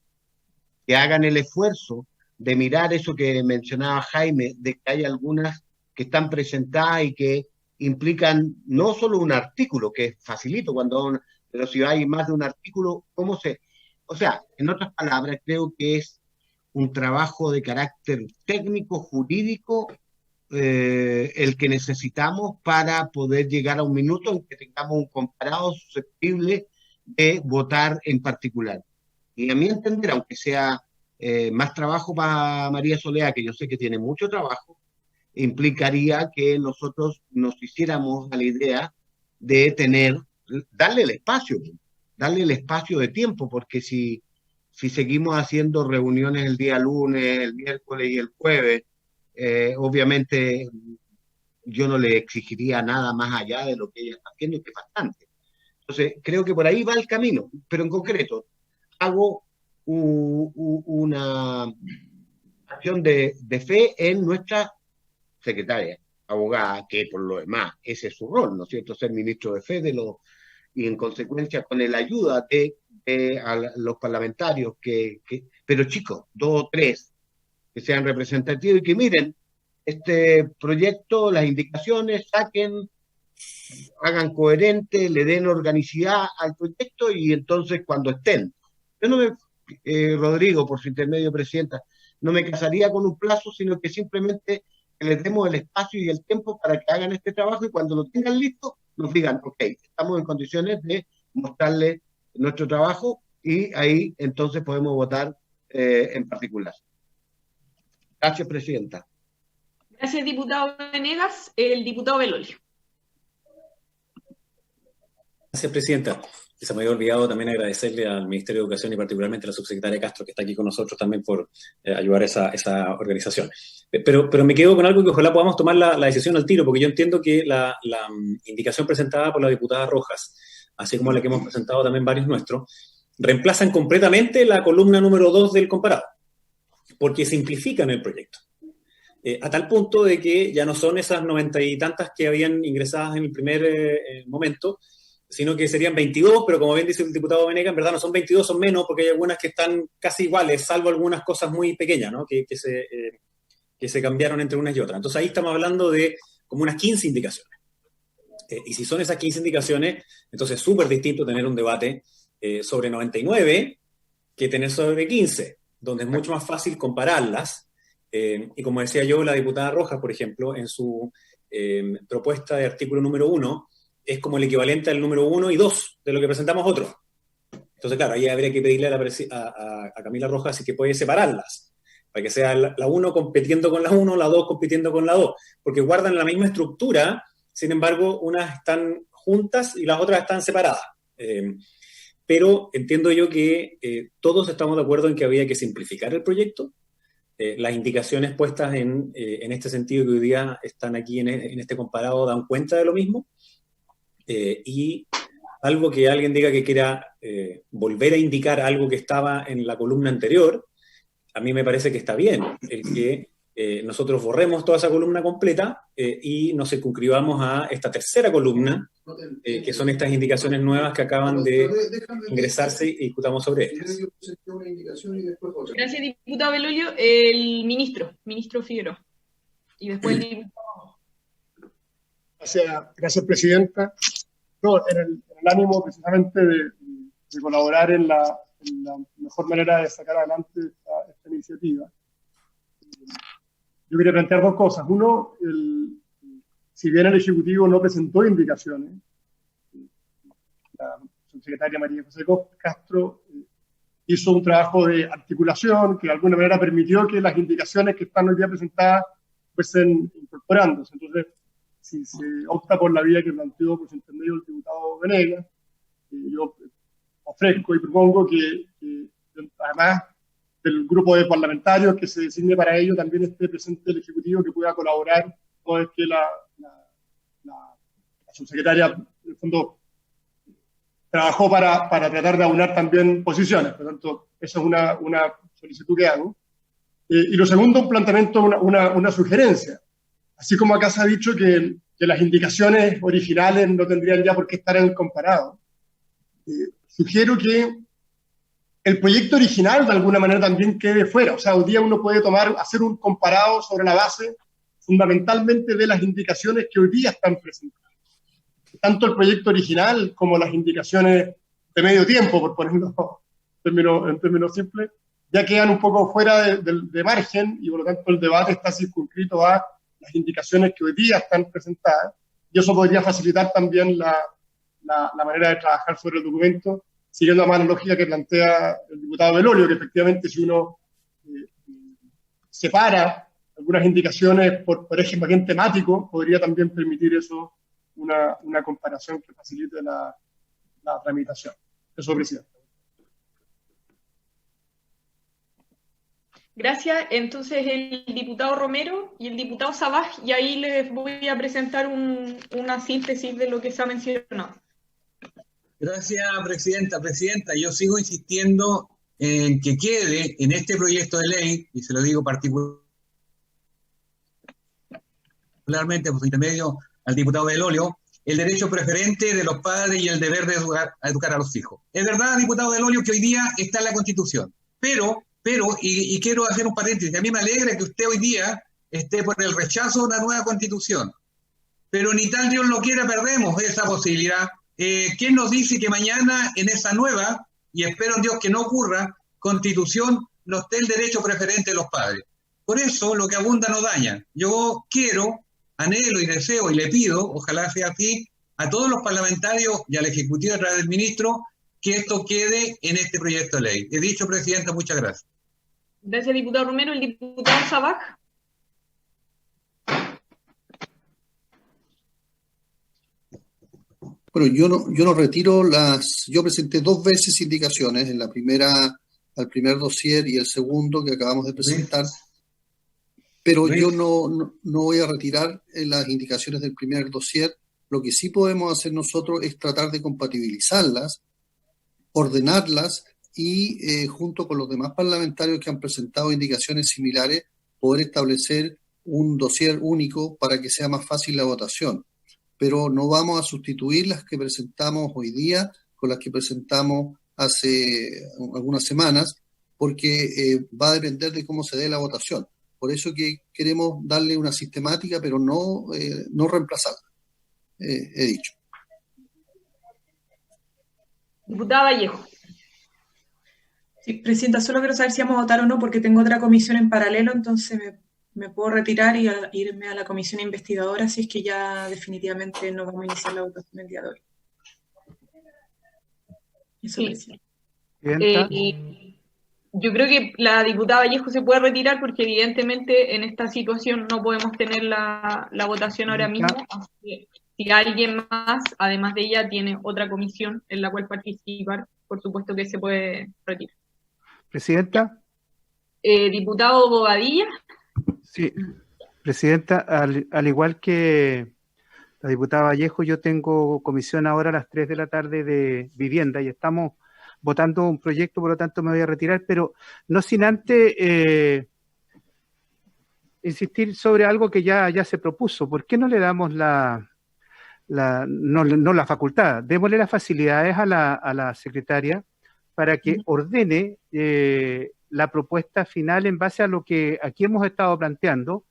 S7: Que hagan el esfuerzo de mirar eso que mencionaba Jaime, de que hay algunas que están presentadas y que implican no solo un artículo, que es facilito pero si hay más de un artículo, o sea, en otras palabras, creo que es un trabajo de carácter técnico, jurídico, el que necesitamos para poder llegar a un minuto en que tengamos un comparado susceptible de votar en particular. Y a mi entender, aunque sea más trabajo para María Soledad, que yo sé que tiene mucho trabajo, implicaría que nosotros nos hiciéramos a la idea de darle el espacio de tiempo, porque si seguimos haciendo reuniones el día lunes, el miércoles y el jueves, obviamente yo no le exigiría nada más allá de lo que ella está haciendo, que es bastante. Entonces, creo que por ahí va el camino, pero en concreto, hago una acción de fe en nuestra secretaria, abogada, que por lo demás ese es su rol, ¿no es cierto?, ser ministro de fe y en consecuencia con la ayuda de a los parlamentarios, pero chicos, 2 o 3, que sean representativos y que miren este proyecto, las indicaciones, hagan coherente, le den organicidad al proyecto y entonces cuando estén. Yo no Rodrigo, por su intermedio, presidenta, no me casaría con un plazo, sino que simplemente les demos el espacio y el tiempo para que hagan este trabajo y cuando lo tengan listo, nos digan, ok, estamos en condiciones de mostrarle nuestro trabajo y ahí entonces podemos votar en particular. Gracias, presidenta.
S1: Gracias, diputado Venegas. El diputado Belolio.
S9: Gracias, presidenta. Se me había olvidado también agradecerle al Ministerio de Educación y particularmente a la subsecretaria Castro, que está aquí con nosotros también por ayudar a esa organización. Pero me quedo con algo que ojalá podamos tomar la decisión al tiro, porque yo entiendo que la indicación presentada por la diputada Rojas, así como la que hemos presentado también varios nuestros, reemplazan completamente la columna número 2 del comparado, porque simplifican el proyecto. A tal punto de que ya no son esas 90 y tantas que habían ingresadas en el primer momento, sino que serían 22, pero como bien dice el diputado Venegas, en verdad no son 22, son menos, porque hay algunas que están casi iguales, salvo algunas cosas muy pequeñas, ¿no? que se cambiaron entre unas y otras. Entonces ahí estamos hablando de como unas 15 indicaciones. Y si son esas 15 indicaciones, entonces es súper distinto tener un debate sobre 99 que tener sobre 15, donde es mucho más fácil compararlas. Y como decía yo, la diputada Rojas, por ejemplo, en su propuesta de artículo número 1, es como el equivalente al número 1 y 2 de lo que presentamos otros. Entonces, claro, ahí habría que pedirle a Camila Rojas si que puede separarlas, para que sea la 1 compitiendo con la 1, la 2 compitiendo con la 2, porque guardan la misma estructura, sin embargo, unas están juntas y las otras están separadas. Pero entiendo yo que todos estamos de acuerdo en que había que simplificar el proyecto. Las indicaciones puestas en este sentido que hoy día están aquí en este comparado dan cuenta de lo mismo. Y algo que alguien diga que quiera volver a indicar algo que estaba en la columna anterior, a mí me parece que está bien, el que nosotros borremos toda esa columna completa y nos circunscribamos a esta tercera columna, que son estas indicaciones nuevas que acaban de ingresarse y discutamos sobre ellas.
S1: Gracias, diputado Belolio. El ministro Figueroa. Y después el diputado
S3: Gracias, Presidenta. No, en el ánimo precisamente de colaborar en la mejor manera de sacar adelante esta iniciativa. Yo quería plantear dos cosas. Uno, si bien el Ejecutivo no presentó indicaciones, la subsecretaria María José Castro hizo un trabajo de articulación que de alguna manera permitió que las indicaciones que están hoy día presentadas fuesen incorporándose. Entonces, si se opta por la vía que planteó por su intermedio el diputado Venegas, yo ofrezco y propongo que además del grupo de parlamentarios que se designe para ello, también esté presente el Ejecutivo que pueda colaborar, toda vez que la subsecretaria, en el fondo, trabajó para tratar de aunar también posiciones. Por lo tanto, esa es una solicitud que hago. Y lo segundo, un planteamiento, una sugerencia. Así como acá se ha dicho que las indicaciones originales no tendrían ya por qué estar en el comparado, sugiero que el proyecto original de alguna manera también quede fuera. O sea, hoy día uno puede hacer un comparado sobre la base fundamentalmente de las indicaciones que hoy día están presentadas. Tanto el proyecto original como las indicaciones de medio tiempo, por ponerlo en términos simples, ya quedan un poco fuera de margen y por lo tanto el debate está circunscrito a las indicaciones que hoy día están presentadas, y eso podría facilitar también la manera de trabajar sobre el documento, siguiendo la misma lógica que plantea el diputado Belolio, que efectivamente si uno separa algunas indicaciones por eje más bien temático, podría también permitir eso una comparación que facilite la tramitación. Eso, Presidente.
S1: Gracias. Entonces, el diputado Romero y el diputado Sabaj, y ahí les voy a presentar una síntesis de lo que se ha mencionado.
S8: Gracias, Presidenta, yo sigo insistiendo en que quede en este proyecto de ley, y se lo digo particularmente por su intermedio al diputado Belolio, el derecho preferente de los padres y el deber de educar a los hijos. Es verdad, diputado Belolio, que hoy día está en la Constitución, pero quiero hacer un paréntesis, a mí me alegra que usted hoy día esté por el rechazo de una nueva Constitución, pero ni tal Dios lo quiera perdemos esa posibilidad. ¿Quién nos dice que mañana en esa nueva, y espero en Dios que no ocurra, Constitución no esté el derecho preferente de los padres? Por eso lo que abunda no daña. Yo quiero, anhelo y deseo y le pido, ojalá sea así, a todos los parlamentarios y al Ejecutivo a través del Ministro, que esto quede en este proyecto de ley. He dicho, Presidenta, muchas gracias.
S1: Gracias, diputado Romero. El diputado Sabaj.
S5: Bueno, yo no retiro yo presenté 2 veces indicaciones, en la primera, al primer dossier y el segundo que acabamos de presentar, pero yo no voy a retirar las indicaciones del primer dossier. Lo que sí podemos hacer nosotros es tratar de compatibilizarlas, ordenarlas y junto con los demás parlamentarios que han presentado indicaciones similares, poder establecer un dossier único para que sea más fácil la votación. Pero no vamos a sustituir las que presentamos hoy día con las que presentamos hace algunas semanas, porque va a depender de cómo se dé la votación. Por eso que queremos darle una sistemática, pero no reemplazarla, he dicho.
S1: Diputada Vallejo.
S4: Sí, Presidenta, solo quiero saber si vamos a votar o no, porque tengo otra comisión en paralelo, entonces me puedo retirar y irme a la comisión investigadora si es que ya definitivamente no vamos a iniciar la votación el día de hoy. Eso,
S1: sí. Yo creo que la diputada Vallejo se puede retirar porque evidentemente en esta situación no podemos tener la votación ahora mismo. Así que si alguien más, además de ella, tiene otra comisión en la cual participar, por supuesto que se puede retirar.
S11: Presidenta.
S1: Diputado Bobadilla.
S11: Sí, Presidenta, al igual que la diputada Vallejo, yo tengo comisión ahora a las 3 de la tarde de vivienda y estamos votando un proyecto, por lo tanto me voy a retirar, pero no sin antes insistir sobre algo que ya se propuso. ¿Por qué no le damos no la facultad? Démosle las facilidades a la secretaria para que ordene la propuesta final en base a lo que aquí hemos estado planteando,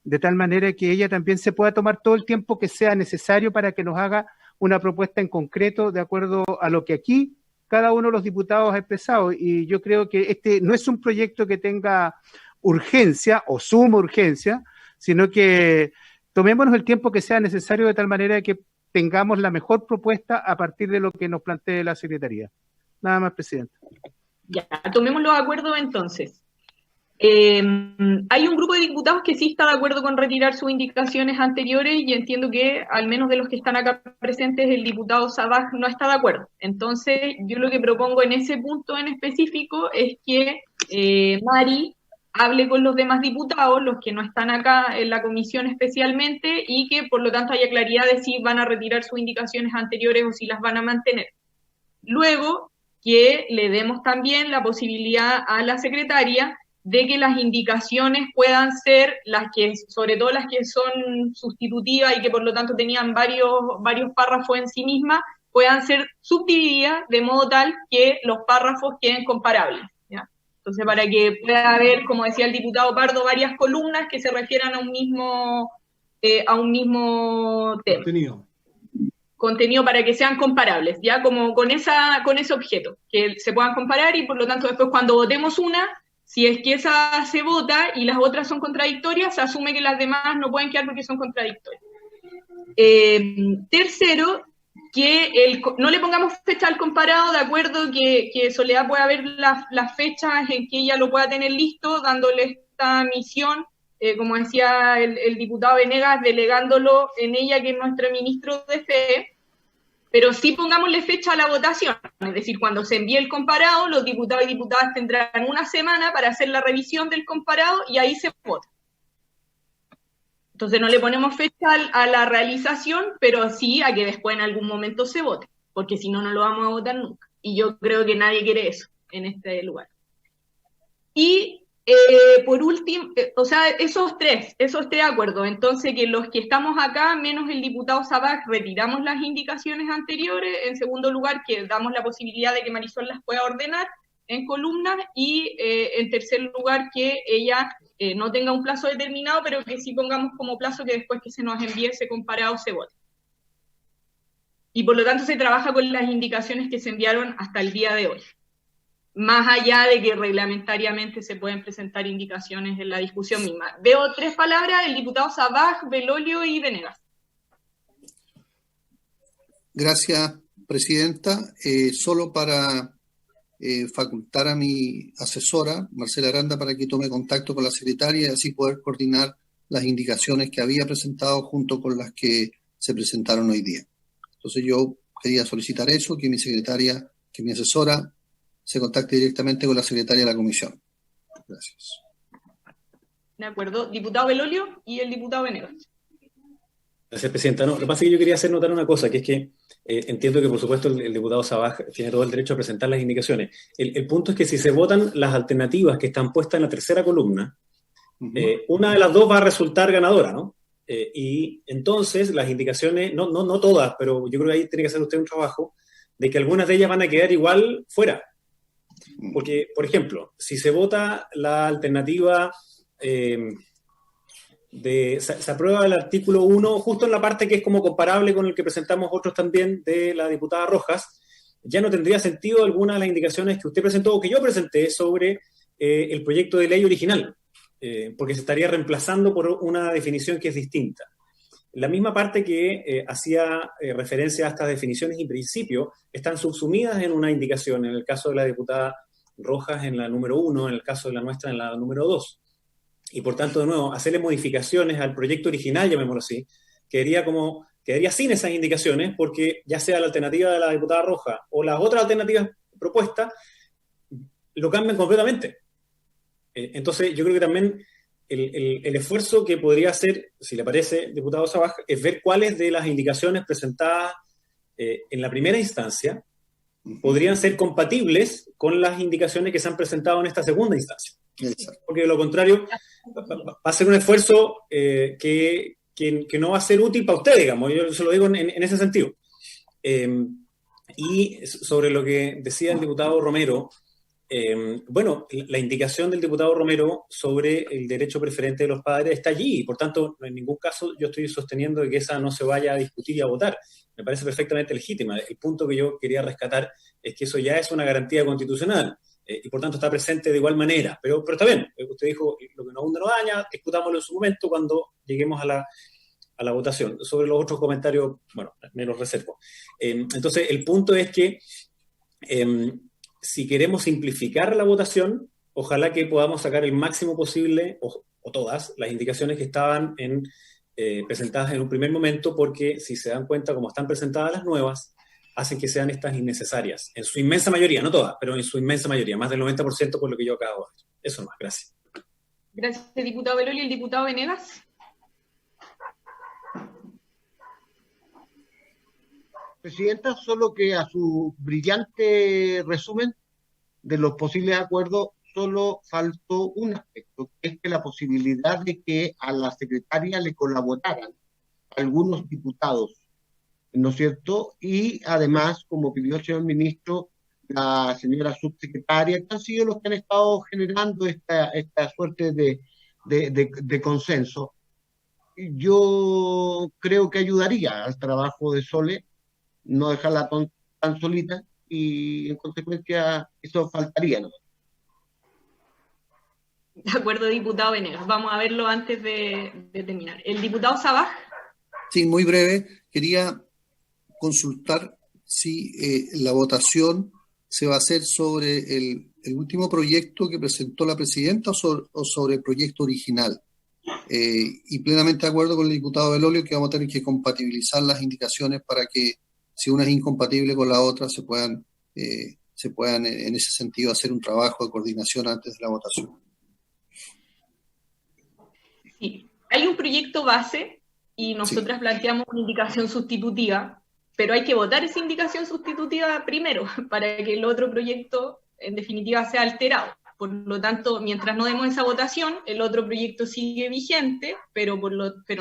S11: de tal manera que ella también se pueda tomar todo el tiempo que sea necesario para que nos haga una propuesta en concreto de acuerdo a lo que aquí cada uno de los diputados ha expresado. Y yo creo que este no es un proyecto que tenga urgencia o suma urgencia, sino que tomémonos el tiempo que sea necesario de tal manera que tengamos la mejor propuesta a partir de lo que nos plantee la Secretaría. Nada más, Presidente.
S1: Ya, tomemos los acuerdos entonces. Hay un grupo de diputados que sí está de acuerdo con retirar sus indicaciones anteriores y entiendo que al menos de los que están acá presentes el diputado Sabaj no está de acuerdo. Entonces yo lo que propongo en ese punto en específico es que Mari hable con los demás diputados, los que no están acá en la comisión especialmente, y que por lo tanto haya claridad de si van a retirar sus indicaciones anteriores o si las van a mantener. Luego que le demos también la posibilidad a la secretaria de que las indicaciones puedan ser las que, sobre todo las que son sustitutivas y que por lo tanto tenían varios párrafos en sí mismas, puedan ser subdivididas de modo tal que los párrafos queden comparables, ¿ya? Entonces, para que pueda haber, como decía el diputado Pardo, varias columnas que se refieran a un mismo tema. Contenido para que sean comparables, ¿ya? Como con ese objeto, que se puedan comparar y por lo tanto después cuando votemos una, si es que esa se vota y las otras son contradictorias, se asume que las demás no pueden quedar porque son contradictorias. Tercero, que no le pongamos fecha al comparado, de acuerdo que Soledad pueda ver las fechas en que ella lo pueda tener listo, dándole esta misión, como decía el diputado Venegas, delegándolo en ella, que es nuestro ministro de Fe, pero sí pongámosle fecha a la votación, es decir, cuando se envíe el comparado, los diputados y diputadas tendrán una semana para hacer la revisión del comparado y ahí se vota. Entonces no le ponemos fecha a la realización, pero sí a que después en algún momento se vote, porque si no, no lo vamos a votar nunca. Y yo creo que nadie quiere eso en este lugar. Y por último, o sea, esos tres acuerdos. Entonces, que los que estamos acá, menos el diputado Sabaj, retiramos las indicaciones anteriores. En segundo lugar, que damos la posibilidad de que Marisol las pueda ordenar en columnas. Y en tercer lugar, que ella no tenga un plazo determinado, pero que sí pongamos como plazo que después que se nos envíe ese comparado se vote. Y por lo tanto se trabaja con las indicaciones que se enviaron hasta el día de hoy. Más allá de que reglamentariamente se pueden presentar indicaciones en la discusión misma. Veo tres palabras, el diputado Sabaj, Belolio y Venegas.
S5: Gracias, Presidenta. Solo para facultar a mi asesora, Marcela Aranda, para que tome contacto con la secretaria y así poder coordinar las indicaciones que había presentado junto con las que se presentaron hoy día. Entonces yo quería solicitar eso, que mi secretaria, que mi asesora se contacte directamente con la secretaria de la comisión. Gracias.
S1: De acuerdo. Diputado Belolio y el diputado Venegas.
S9: Gracias, Presidenta. No, lo que pasa es que yo quería hacer notar una cosa, que es que entiendo que, por supuesto, el diputado Sabaj tiene todo el derecho a presentar las indicaciones. El punto es que si se votan las alternativas que están puestas en la tercera columna, una de las dos va a resultar ganadora, ¿no? Y entonces las indicaciones, no todas, pero yo creo que ahí tiene que hacer usted un trabajo de que algunas de ellas van a quedar igual fuera. Porque, por ejemplo, si se vota la alternativa se aprueba el artículo 1 justo en la parte que es como comparable con el que presentamos otros también de la diputada Rojas, ya no tendría sentido alguna de las indicaciones que usted presentó o que yo presenté sobre el proyecto de ley original, porque se estaría reemplazando por una definición que es distinta. La misma parte que hacía referencia a estas definiciones y principios están subsumidas en una indicación, en el caso de la diputada Rojas en la número 1, en el caso de la nuestra en la número 2. Y por tanto, de nuevo, hacerle modificaciones al proyecto original, llamémoslo así, quedaría sin esas indicaciones, porque ya sea la alternativa de la diputada Rojas o las otras alternativas propuestas, lo cambian completamente. Entonces, yo creo que también el esfuerzo que podría hacer, si le parece, diputado Sabaj, es ver cuáles de las indicaciones presentadas en la primera instancia podrían ser compatibles con las indicaciones que se han presentado en esta segunda instancia. Exacto. Porque de lo contrario va a ser un esfuerzo que no va a ser útil para usted, digamos, yo se lo digo en ese sentido. Y sobre lo que decía el diputado Romero, Bueno, la indicación del diputado Romero sobre el derecho preferente de los padres está allí, y por tanto, en ningún caso yo estoy sosteniendo de que esa no se vaya a discutir y a votar. Me parece perfectamente legítima. El punto que yo quería rescatar es que eso ya es una garantía constitucional, y por tanto está presente de igual manera. Pero está bien, usted dijo, lo que no hunde no daña, discutámoslo en su momento cuando lleguemos a la votación. Sobre los otros comentarios, bueno, me los reservo. Entonces, el punto es que si queremos simplificar la votación, ojalá que podamos sacar el máximo posible, o todas, las indicaciones que estaban presentadas en un primer momento, porque si se dan cuenta, como están presentadas las nuevas, hacen que sean estas innecesarias. En su inmensa mayoría, no todas, pero en su inmensa mayoría, más del 90% por lo que yo acabo de decir. Eso más, gracias.
S1: Gracias, diputado Belolio. ¿El diputado Venegas?
S7: Presidenta, solo que a su brillante resumen de los posibles acuerdos solo faltó un aspecto, que es que la posibilidad de que a la secretaria le colaboraran algunos diputados, ¿no es cierto? Y además, como pidió el señor ministro, la señora subsecretaria, que han sido los que han estado generando esta suerte de consenso. Yo creo que ayudaría al trabajo de Sole, no dejarla tan solita, y en consecuencia eso faltaría, ¿no?
S1: De acuerdo, diputado Venegas. Vamos a verlo antes de terminar. ¿El diputado Sabaj?
S5: Sí, muy breve. Quería consultar si la votación se va a hacer sobre el último proyecto que presentó la presidenta o sobre el proyecto original. Y plenamente de acuerdo con el diputado Belolio que vamos a tener que compatibilizar las indicaciones para que, si una es incompatible con la otra, se puedan en ese sentido hacer un trabajo de coordinación antes de la votación.
S1: Sí, hay un proyecto base y nosotras planteamos una indicación sustitutiva, pero hay que votar esa indicación sustitutiva primero para que el otro proyecto en definitiva sea alterado. Por lo tanto, mientras no demos esa votación, el otro proyecto sigue vigente, pero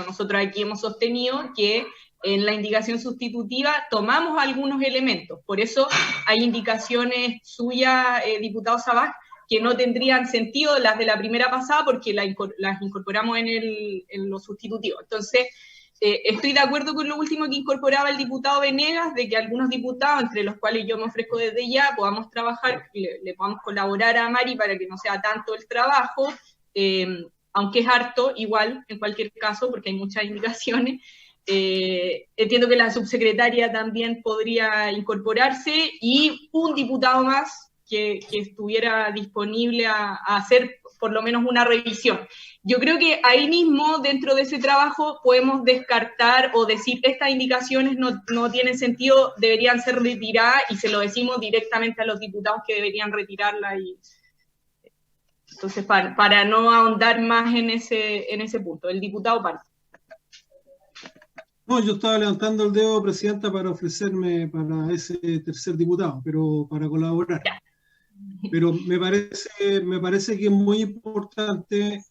S1: nosotros aquí hemos sostenido que en la indicación sustitutiva tomamos algunos elementos. Por eso hay indicaciones suyas, diputado Sabaj, que no tendrían sentido las de la primera pasada porque las incorporamos en lo sustitutivo. Entonces, estoy de acuerdo con lo último que incorporaba el diputado Venegas, de que algunos diputados, entre los cuales yo me ofrezco desde ya, podamos trabajar, le podamos colaborar a Mari para que no sea tanto el trabajo, aunque es harto, igual, en cualquier caso, porque hay muchas indicaciones. Entiendo que la subsecretaria también podría incorporarse y un diputado más que estuviera disponible a hacer por lo menos una revisión. Yo creo que ahí mismo, dentro de ese trabajo, podemos descartar o decir estas indicaciones no tienen sentido, deberían ser retiradas, y se lo decimos directamente a los diputados que deberían retirarla. Y entonces, para no ahondar más en ese punto. El diputado Pardo.
S6: No, yo estaba levantando el dedo, presidenta, para ofrecerme para ese tercer diputado, pero para colaborar.
S1: Ya.
S6: Pero me parece que es muy importante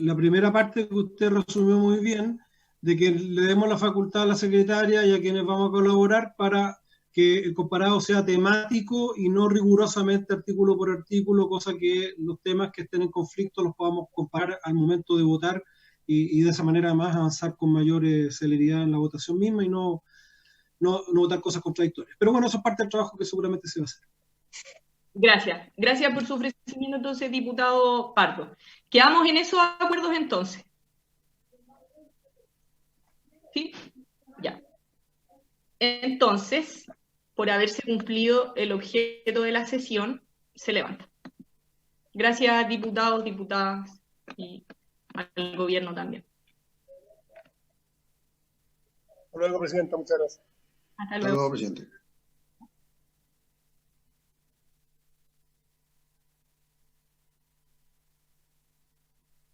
S6: la primera parte que usted resumió muy bien, de que le demos la facultad a la secretaria y a quienes vamos a colaborar para que el comparado sea temático y no rigurosamente artículo por artículo, cosa que los temas que estén en conflicto los podamos comparar al momento de votar y de esa manera además avanzar con mayor celeridad en la votación misma y no votar cosas contradictorias. Pero bueno, eso es parte del trabajo que seguramente se va a hacer.
S1: Gracias. Gracias por su ofrecimiento, entonces, diputado Pardo. ¿Quedamos en esos acuerdos entonces? ¿Sí? Ya. Entonces, por haberse cumplido el objeto de la sesión, se levanta. Gracias, diputados, diputadas y al gobierno también.
S3: Hasta luego, presidenta. Muchas gracias.
S1: Hasta luego,
S5: presidente.